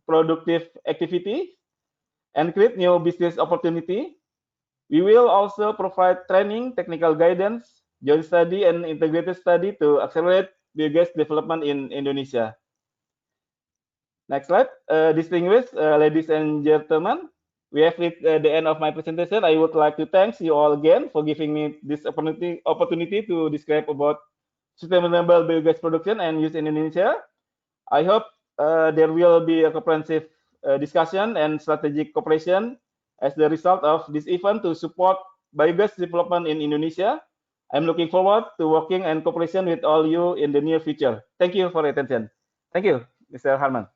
productive activities, and create new business opportunity. We will also provide training, technical guidance, joint study, and integrated study to accelerate biogas development in Indonesia. Next slide. Distinguished ladies and gentlemen, we have reached the end of my presentation. I would like to thank you all again for giving me this opportunity to describe about sustainable biogas production and use in Indonesia. I hope there will be a comprehensive discussion and strategic cooperation as the result of this event to support biogas development in Indonesia. I'm looking forward to working and cooperation with all you in the near future. Thank you for your attention. Thank you, Mr. Hoffmann.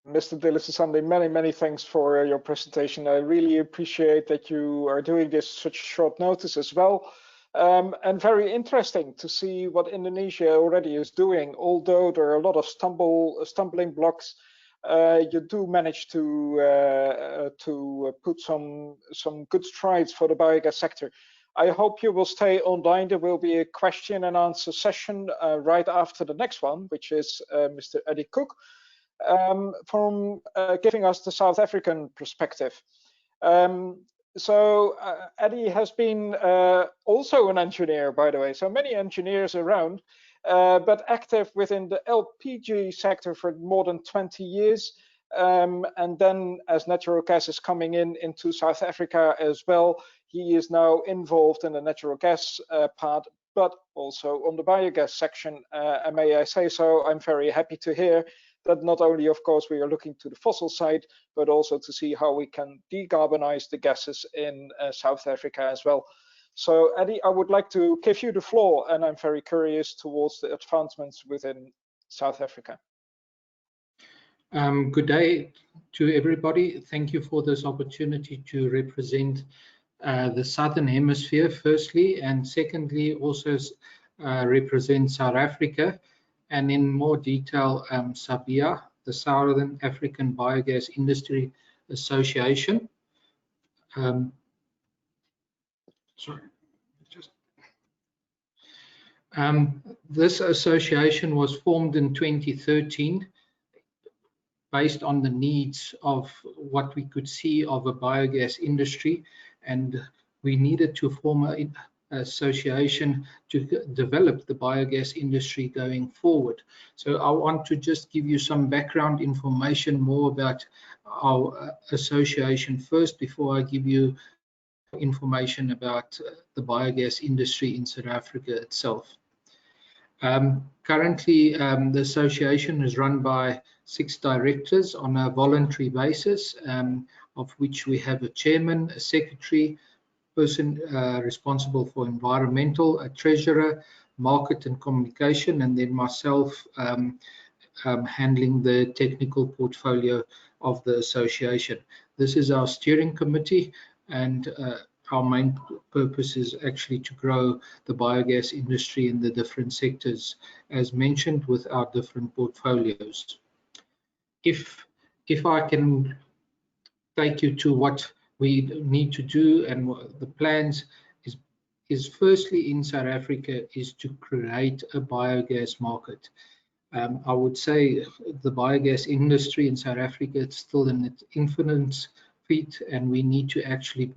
Mr. De Lissasande, many thanks for your presentation. I really appreciate that you are doing this such short notice as well. And very interesting to see what Indonesia already is doing. Although there are a lot of stumbling blocks, you do manage to put some good strides for the biogas sector. I hope you will stay online. There will be a question and answer session right after the next one, which is Mr. Eddie Cook. From giving us the South African perspective. So Eddie has been also an engineer, by the way, so many engineers around, but active within the LPG sector for more than 20 years. And then as natural gas is coming into South Africa as well, he is now involved in the natural gas part, but also on the biogas section. And may I say so, I'm very happy to hear that not only, of course, we are looking to the fossil side, but also to see how we can decarbonize the gases in South Africa as well. So, Eddie, I would like to give you the floor, and I'm very curious towards the advancements within South Africa. Good day to everybody. Thank you for this opportunity to represent the Southern Hemisphere, firstly, and secondly, also represent South Africa. And in more detail, SABIA, the Southern African Biogas Industry Association. This association was formed in 2013 based on the needs of what we could see of a biogas industry, and we needed to form an association to develop the biogas industry going forward. So I want to just give you some background information more about our association first before I give you information about the biogas industry in South Africa itself. Currently, the association is run by 6 directors on a voluntary basis, of which we have a chairman, a secretary, person responsible for environmental, a treasurer, market and communication, and then myself handling the technical portfolio of the association. This is our steering committee, and our main purpose is actually to grow the biogas industry in the different sectors, as mentioned, with our different portfolios. If I can take you to what we need to do and what the plans is firstly in South Africa is to create a biogas market. I would say the biogas industry in South Africa is still in its infancy feet, and we need to actually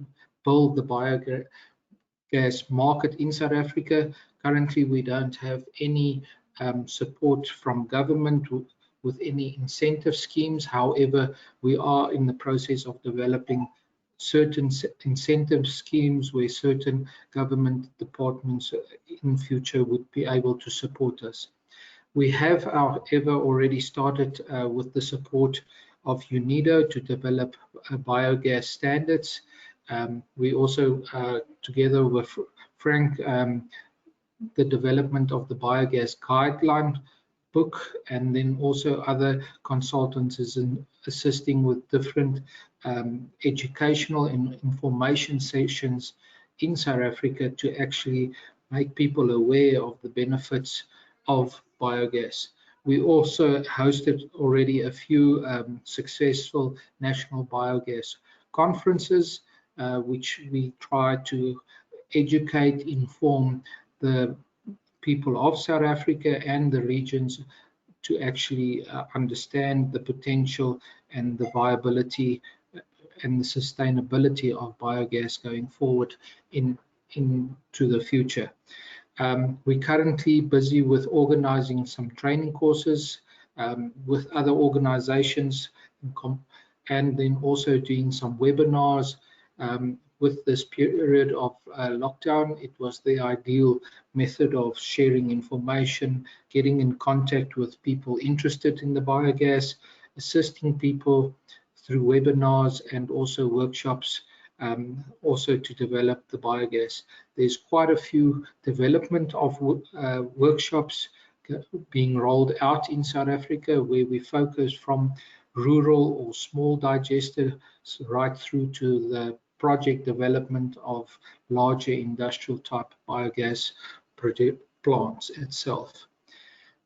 build the biogas market in South Africa. Currently, we don't have any support from government with any incentive schemes. However, we are in the process of developing certain incentive schemes where certain government departments in future would be able to support us. We have, however, already started with the support of UNIDO to develop biogas standards. We also, together with Frank, the development of the biogas guideline book, and then also other consultants is assisting with different educational and information sessions in South Africa to actually make people aware of the benefits of biogas. We also hosted already a few successful national biogas conferences, which we try to educate, inform the people of South Africa and the regions to actually understand the potential and the viability and the sustainability of biogas going forward into the future. We're currently busy with organizing some training courses with other organizations, and then also doing some webinars. With this period of lockdown, it was the ideal method of sharing information, getting in contact with people interested in the biogas, assisting people through webinars and also workshops, also to develop the biogas. There's quite a few development of workshops being rolled out in South Africa, where we focus from rural or small digesters right through to the project development of larger industrial type biogas plants itself.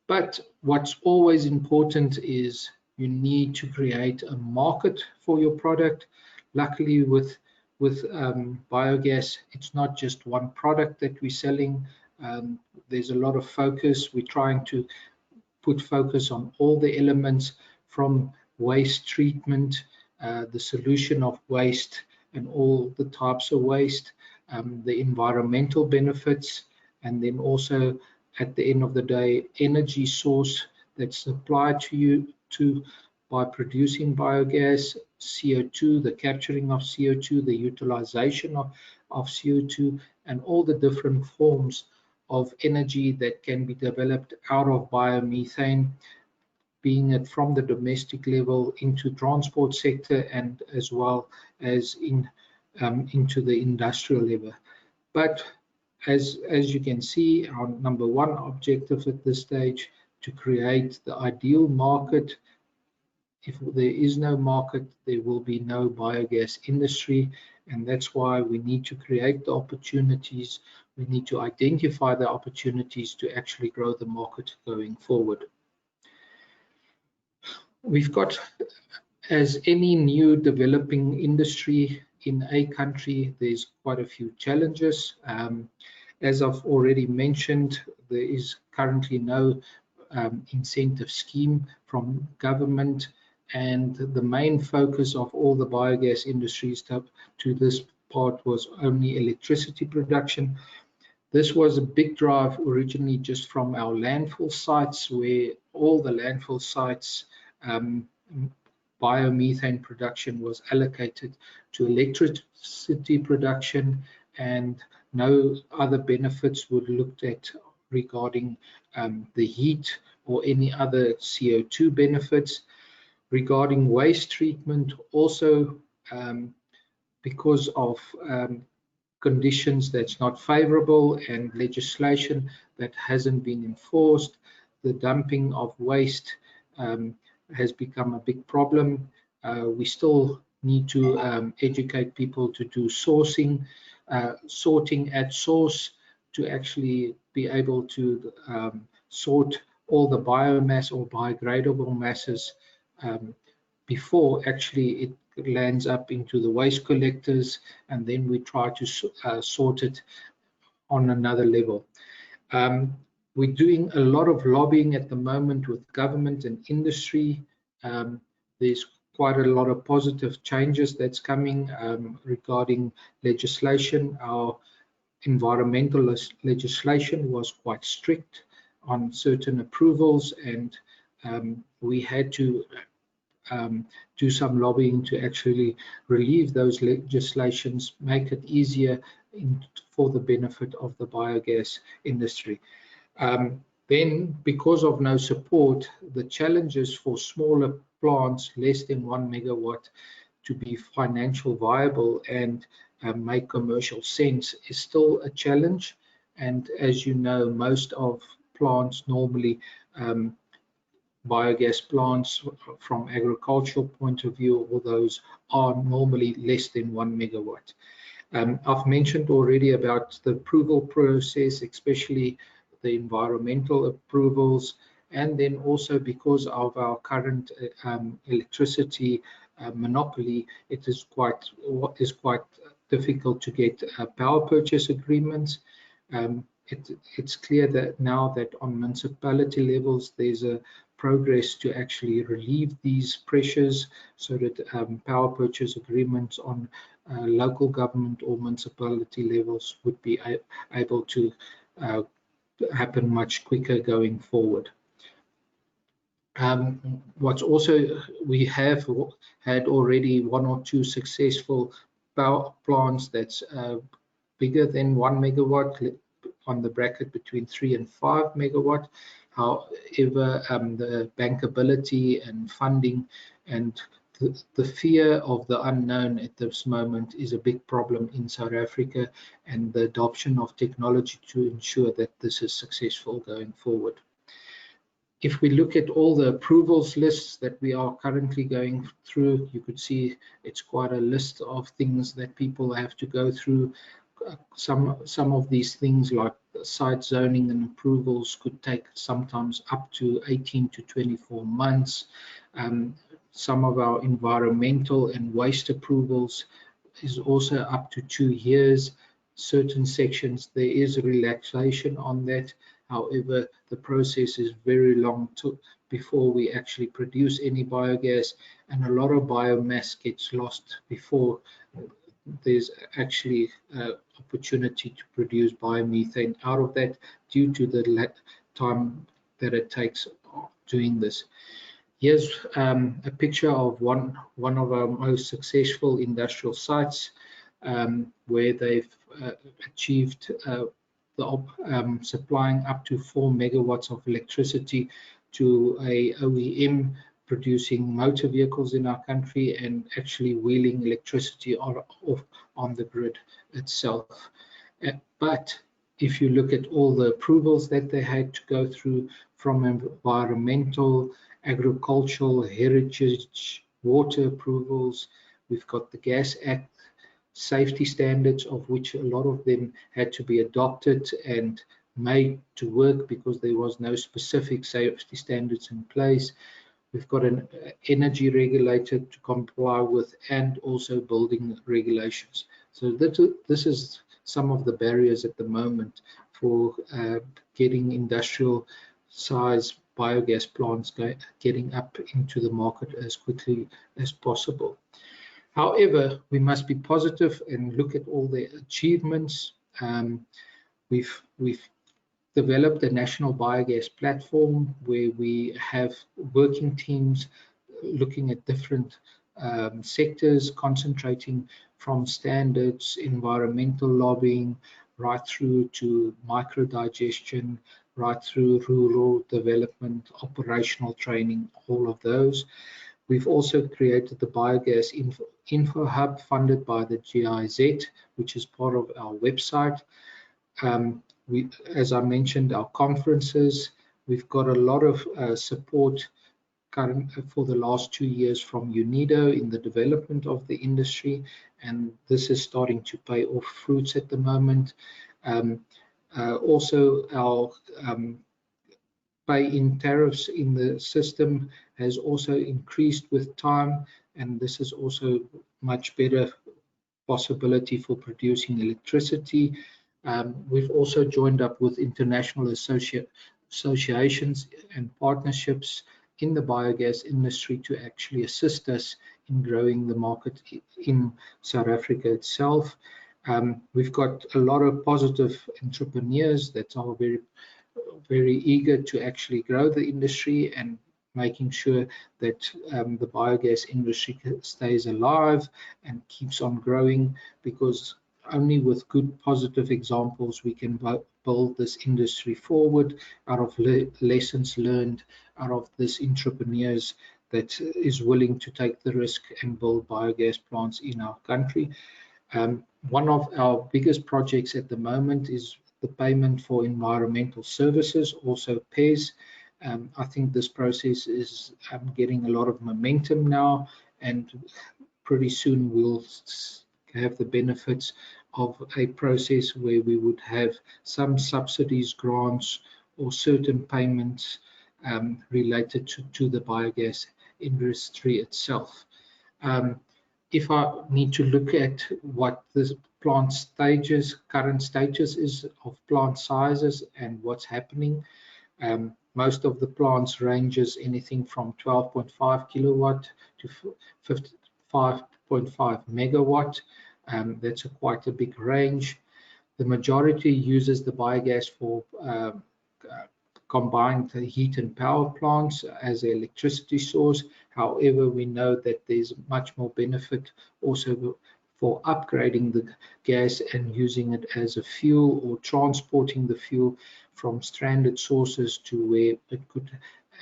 But what's always important is you need to create a market for your product. Luckily, with biogas, it's not just one product that we're selling. There's a lot of focus. We're trying to put focus on all the elements, from waste treatment, the solution of waste and all the types of waste, the environmental benefits, and then also at the end of the day, energy source that's supplied to you by producing biogas, CO2, the capturing of CO2, the utilization of CO2, and all the different forms of energy that can be developed out of biomethane, being it from the domestic level into transport sector and as well as into the industrial level. But as you can see, our number one objective at this stage, to create the ideal market. If there is no market, there will be no biogas industry, and that's why we need to create the opportunities. We need to identify the opportunities to actually grow the market going forward. We've got, as any new developing industry in a country, there's quite a few challenges. As I've already mentioned, there is currently no incentive scheme from government, and the main focus of all the biogas industries to this part was only electricity production. This was a big drive originally just from our landfill sites, where all the landfill sites biomethane production was allocated to electricity production, and no other benefits were looked at regarding the heat or any other CO2 benefits. Regarding waste treatment, also because of conditions that's not favorable and legislation that hasn't been enforced, the dumping of waste has become a big problem. We still need to educate people to do sorting at source, to actually be able to sort all the biomass or biodegradable masses before actually it lands up into the waste collectors, and then we try to sort it on another level. We're doing a lot of lobbying at the moment with government and industry. There's quite a lot of positive changes that's coming regarding legislation. Our environmental legislation was quite strict on certain approvals, and we had to do some lobbying to actually relieve those legislations, make it easier for the benefit of the biogas industry. Then, because of no support, the challenges for smaller plants less than 1 megawatt to be financial viable and make commercial sense is still a challenge. And as you know, most of plants normally, biogas plants from agricultural point of view, all those are normally less than 1 megawatt. I've mentioned already about the approval process, especially the environmental approvals, and then also because of our current electricity monopoly, it is quite difficult to get power purchase agreements. It's clear that now that on municipality levels there's a progress to actually relieve these pressures, so that power purchase agreements on local government or municipality levels would be able to happen much quicker going forward. What's also, we have had already 1 or 2 successful power plants that's bigger than 1 megawatt, on the bracket between 3 and 5 megawatt. However, the bankability and funding and the fear of the unknown at this moment is a big problem in South Africa, and the adoption of technology to ensure that this is successful going forward. If we look at all the approvals lists that we are currently going through, you could see it's quite a list of things that people have to go through. Some of these things, like site zoning and approvals, could take sometimes up to 18 to 24 months. Some of our environmental and waste approvals is also up to 2 years. Certain sections, there is a relaxation on that. However, the process is very long before we actually produce any biogas, and a lot of biomass gets lost before there's actually opportunity to produce biomethane out of that, due to the time that it takes doing this. Here's a picture of one of our most successful industrial sites, where they've achieved supplying up to 4 megawatts of electricity to a OEM producing motor vehicles in our country, and actually wheeling electricity on the grid itself. But if you look at all the approvals that they had to go through, from environmental, agricultural, heritage, water approvals, we've got the Gas Act, safety standards, of which a lot of them had to be adopted and made to work because there was no specific safety standards in place. We've got an energy regulator to comply with, and also building regulations. So this is some of the barriers at the moment for getting industrial size biogas plants getting up into the market as quickly as possible. However, we must be positive and look at all the achievements. We've developed a national biogas platform where we have working teams looking at different sectors, concentrating from standards, environmental lobbying, right through to microdigestion, right through rural development, operational training, all of those. We've also created the Biogas Info Hub funded by the GIZ, which is part of our website. As I mentioned, our conferences, we've got a lot of support for the last 2 years from UNIDO in the development of the industry, and this is starting to pay off fruits at the moment. Also, our pay-in tariffs in the system has also increased with time, and this is also much better possibility for producing electricity. We've also joined up with international associations and partnerships in the biogas industry to actually assist us in growing the market in South Africa itself. We've got a lot of positive entrepreneurs that are very eager to actually grow the industry and making sure that the biogas industry stays alive and keeps on growing, because only with good positive examples we can build this industry forward out of lessons learned out of this entrepreneurs that is willing to take the risk and build biogas plants in our country. One of our biggest projects at the moment is the payment for environmental services, also PES. I think this process is getting a lot of momentum now, and pretty soon we'll have the benefits of a process where we would have some subsidies, grants, or certain payments related to the biogas industry itself. If I need to look at what the plant stages, current status is of plant sizes and what's happening, most of the plants ranges anything from 12.5 kilowatt to 55.5 megawatt. That's quite a big range. The majority uses the biogas for combined heat and power plants as an electricity source. However, we know that there's much more benefit also for upgrading the gas and using it as a fuel, or transporting the fuel from stranded sources to where it could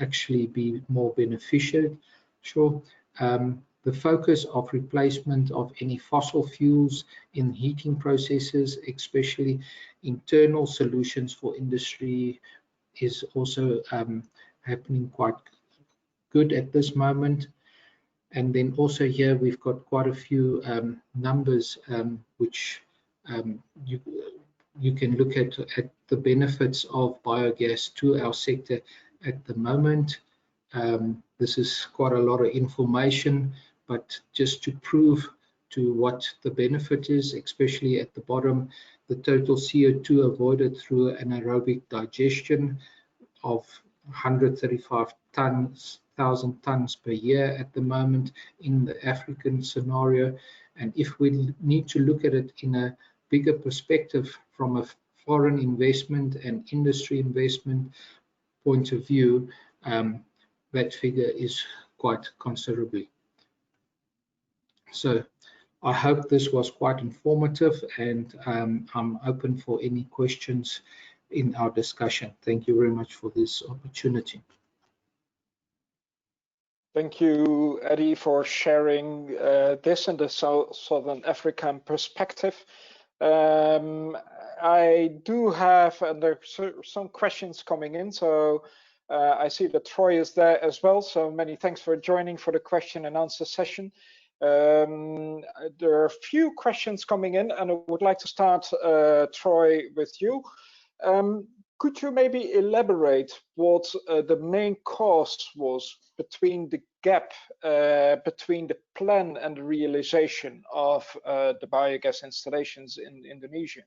actually be more beneficial. Sure. The focus of replacement of any fossil fuels in heating processes, especially internal solutions for industry, is also happening quite good at this moment. And then also here we've got quite a few numbers which you can look at the benefits of biogas to our sector at the moment. This is quite a lot of information, but just to prove to what the benefit is, especially at the bottom, the total CO2 avoided through anaerobic digestion of 135,000 tons per year at the moment in the African scenario. And if we need to look at it in a bigger perspective from a foreign investment and industry investment point of view, that figure is quite considerably. So I hope this was quite informative, and I'm open for any questions in our discussion. Thank you very much for this opportunity. Thank you, Eddie, for sharing this in the Southern African perspective. I do have, and there's some questions coming in, so I see that Troy is there as well, so many thanks for joining for the question and answer session. There are a few questions coming in, and I would like to start, Troy, with you. Could you maybe elaborate what the main cause was between the gap between the plan and the realization of the biogas installations in Indonesia?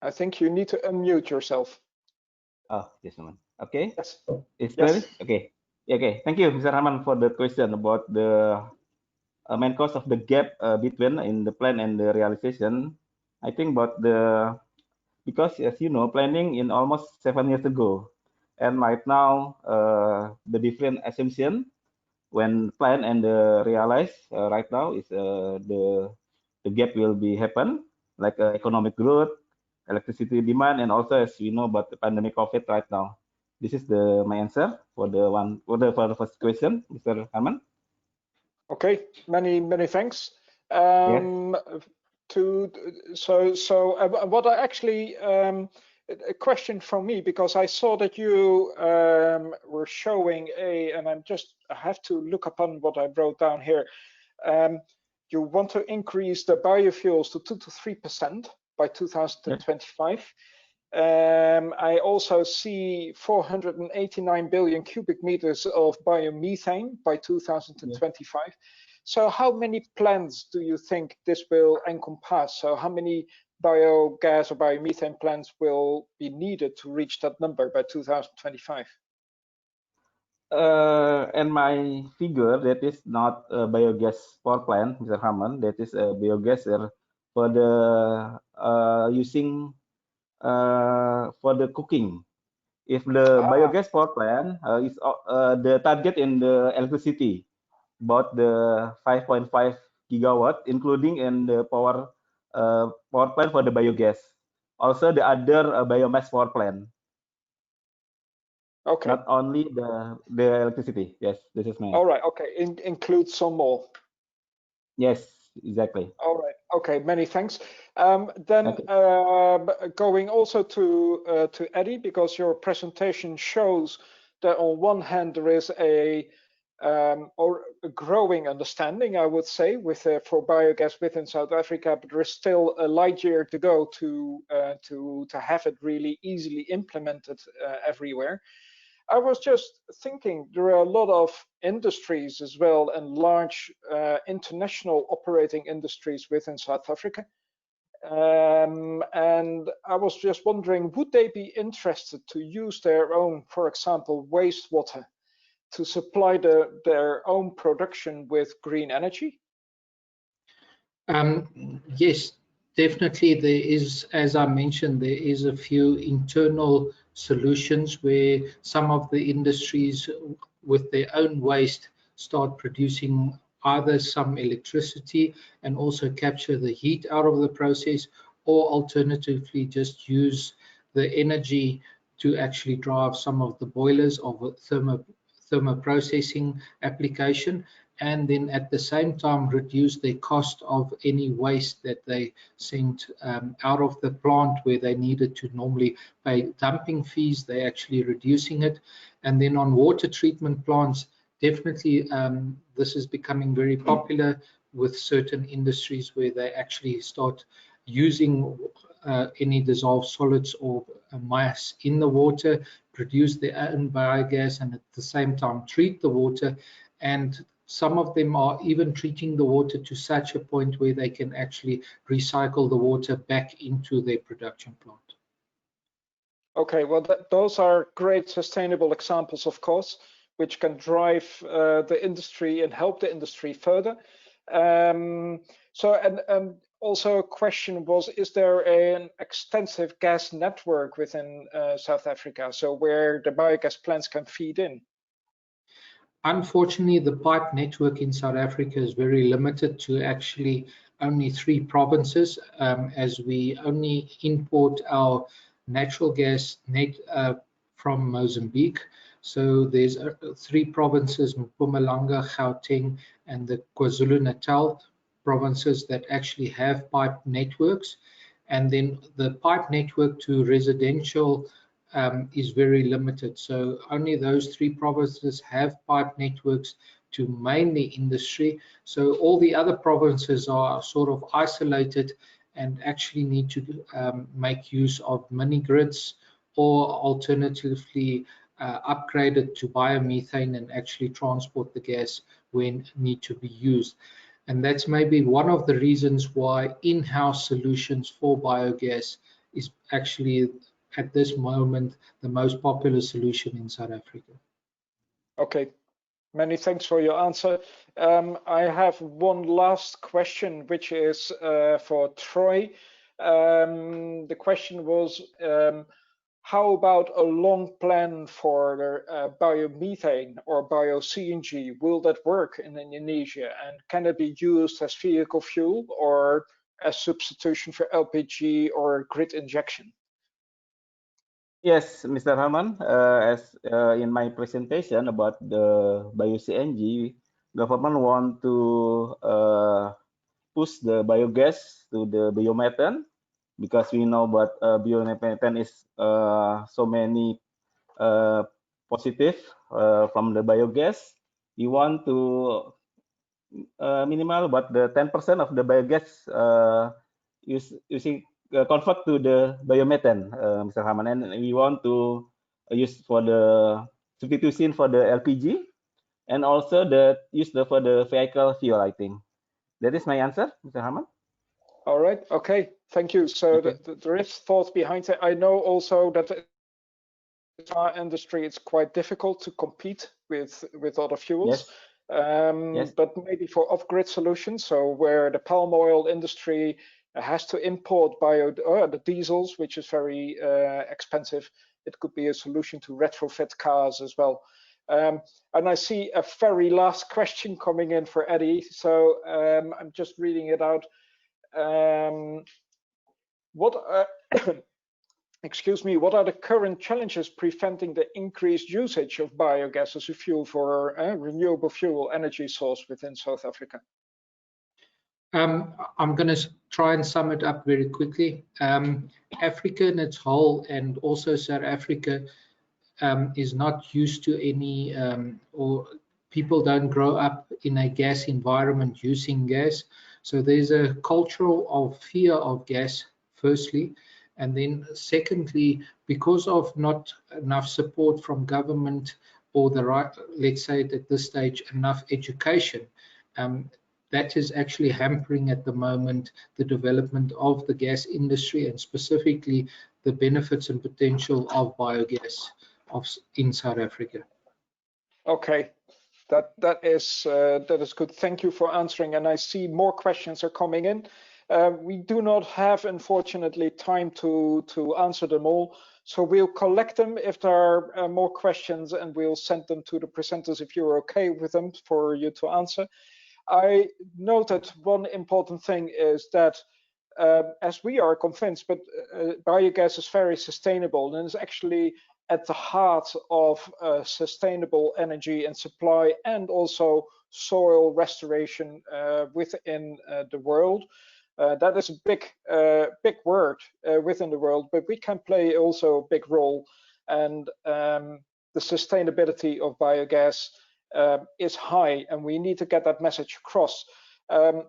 I think you need to unmute yourself. Oh, this one. Okay. Yes. It's clear? Yes. Okay. Okay. Thank you, Mr. Rahman, for the question about the main cause of the gap between in the plan and the realization. I think about because as you know, planning in almost 7 years ago, and right now the different assumption when plan and realize right now is the gap will be happen, like economic growth, electricity demand, and also as we know about the pandemic COVID right now. This is my answer for the first question, Mr. Herman. Okay, many thanks. Yes. What I actually a question from me, because I saw that you were showing and I have to look upon what I wrote down here. You want to increase the biofuels to 2 to 3% by 2025. Yes. I also see 489 billion cubic meters of biomethane by 2025. Yes. So how many plants do you think this will encompass? So how many biogas or biomethane plants will be needed to reach that number by 2025? And my figure, that is not a biogas power plant, Mr. Hoffmann. That is a biogas for the using for the cooking. If the biogas power plant is the target in the electricity, about the 5.5 gigawatt, including in the power plant for the biogas. Also the other biomass power plant. Okay. Not only the electricity. Yes, this is my. All right. Okay. Include some more. Yes, exactly. All right. Okay. Many thanks. Then Okay. going also to Eddie, because your presentation shows that on one hand there is a growing understanding, I would say, with for biogas within South Africa, but there is still a light year to go to have it really easily implemented everywhere. I was just thinking there are a lot of industries as well, and large international operating industries within South Africa. And I was just wondering, would they be interested to use their own, for example, wastewater to supply their own production with green energy? Yes, definitely there is, as I mentioned, there is a few internal solutions where some of the industries with their own waste start producing either some electricity and also capture the heat out of the process, or alternatively just use the energy to actually drive some of the boilers of a thermoprocessing application, and then at the same time reduce the cost of any waste that they sent out of the plant where they needed to normally pay dumping fees. They're actually reducing it. And then on water treatment plants, definitely this is becoming very popular with certain industries where they actually start using any dissolved solids or mass in the water, produce their own biogas, and at the same time treat the water. And some of them are even treating the water to such a point where they can actually recycle the water back into their production plant. Okay, well, those are great sustainable examples, of course, which can drive the industry and help the industry further. So, and also a question was, is there an extensive gas network within South Africa, so where the biogas plants can feed in? Unfortunately, the pipe network in South Africa is very limited to actually only 3 provinces, as we only import our natural gas from Mozambique. So there's 3 provinces, Mpumalanga, Gauteng, and the KwaZulu-Natal provinces that actually have pipe networks. And then the pipe network to residential is very limited. So only those 3 provinces have pipe networks to mainly industry. So all the other provinces are sort of isolated and actually need to make use of mini grids, or alternatively upgraded to biomethane and actually transport the gas when need to be used. And that's maybe one of the reasons why in-house solutions for biogas is actually at this moment the most popular solution in South Africa. Okay, many thanks for your answer. I have one last question, which is for Troy. The question was, how about a long plan for biomethane or bio-CNG? Will that work in Indonesia? And can it be used as vehicle fuel or as substitution for LPG or grid injection? Yes, Mr. Hoffmann, as in my presentation about the bio-CNG, government want to push the biogas to the biomethane, because we know that biomethane is so many positive from the biogas. We want to minimal, but the 10% of the biogas using convert to the biomethane, Mr. Hoffmann, and we want to use for the substitution for the LPG, and also the used for the vehicle fuel, I think. That is my answer, Mr. Hoffmann. All right. Okay. Thank you. So there is thought behind it. I know also that in the car industry, it's quite difficult to compete with other fuels. Yes. But maybe for off-grid solutions, so where the palm oil industry has to import the diesels, which is very expensive, it could be a solution to retrofit cars as well. And I see a very last question coming in for Eddie, so I'm just reading it out. Excuse me, what are the current challenges preventing the increased usage of biogas as a fuel for renewable fuel energy source within South Africa? I'm going to try and sum it up very quickly. Africa in its whole, and also South Africa, is not used to any, or people don't grow up in a gas environment using gas. So there's a cultural of fear of gas, firstly. And then secondly, because of not enough support from government or the right, let's say at this stage, enough education, that is actually hampering at the moment the development of the gas industry and specifically the benefits and potential of biogas in South Africa. Okay, that is good. Thank you for answering. And I see more questions are coming in. We do not have, unfortunately, time to answer them all. So we'll collect them if there are more questions, and we'll send them to the presenters if you're okay with them for you to answer. I noted one important thing is that as we are convinced, but biogas is very sustainable and is actually at the heart of sustainable energy and supply, and also soil restoration within the world. That is a big word within the world, but we can play also a big role. And the sustainability of biogas is high, and we need to get that message across.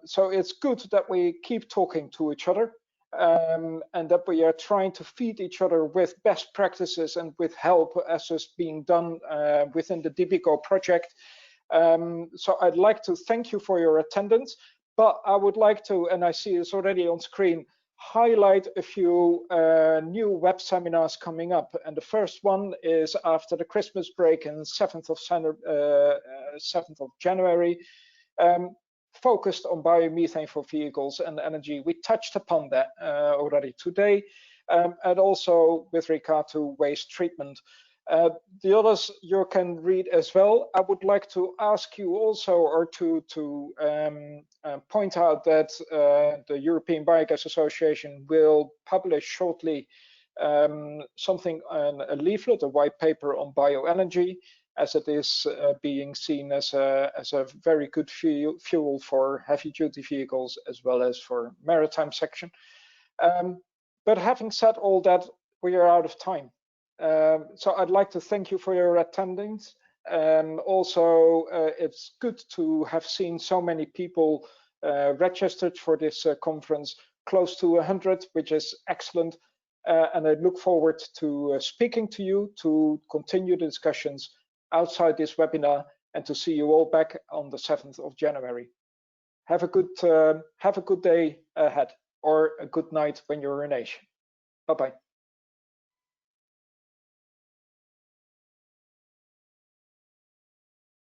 So it's good that we keep talking to each other, and that we are trying to feed each other with best practices and with help as is being done within the DBGO project. So I'd like to thank you for your attendance, but I would like to, and I see it's already on screen, highlight a few new web seminars coming up. And the first one is after the Christmas break on 7th of January, focused on biomethane for vehicles and energy. We touched upon that already today, and also with regard to waste treatment. The others you can read as well. I would like to ask you also, or to point out that the European Biogas Association will publish shortly something, a leaflet, a white paper on bioenergy, as it is being seen as a very good fuel for heavy-duty vehicles as well as for maritime section. But having said all that, we are out of time. So I'd like to thank you for your attendance. Also, it's good to have seen so many people registered for this conference, close to 100, which is excellent. And I look forward to speaking to you, to continue the discussions outside this webinar, and to see you all back on the 7th of January. Have a good day ahead, or a good night when you're in Asia. Bye-bye.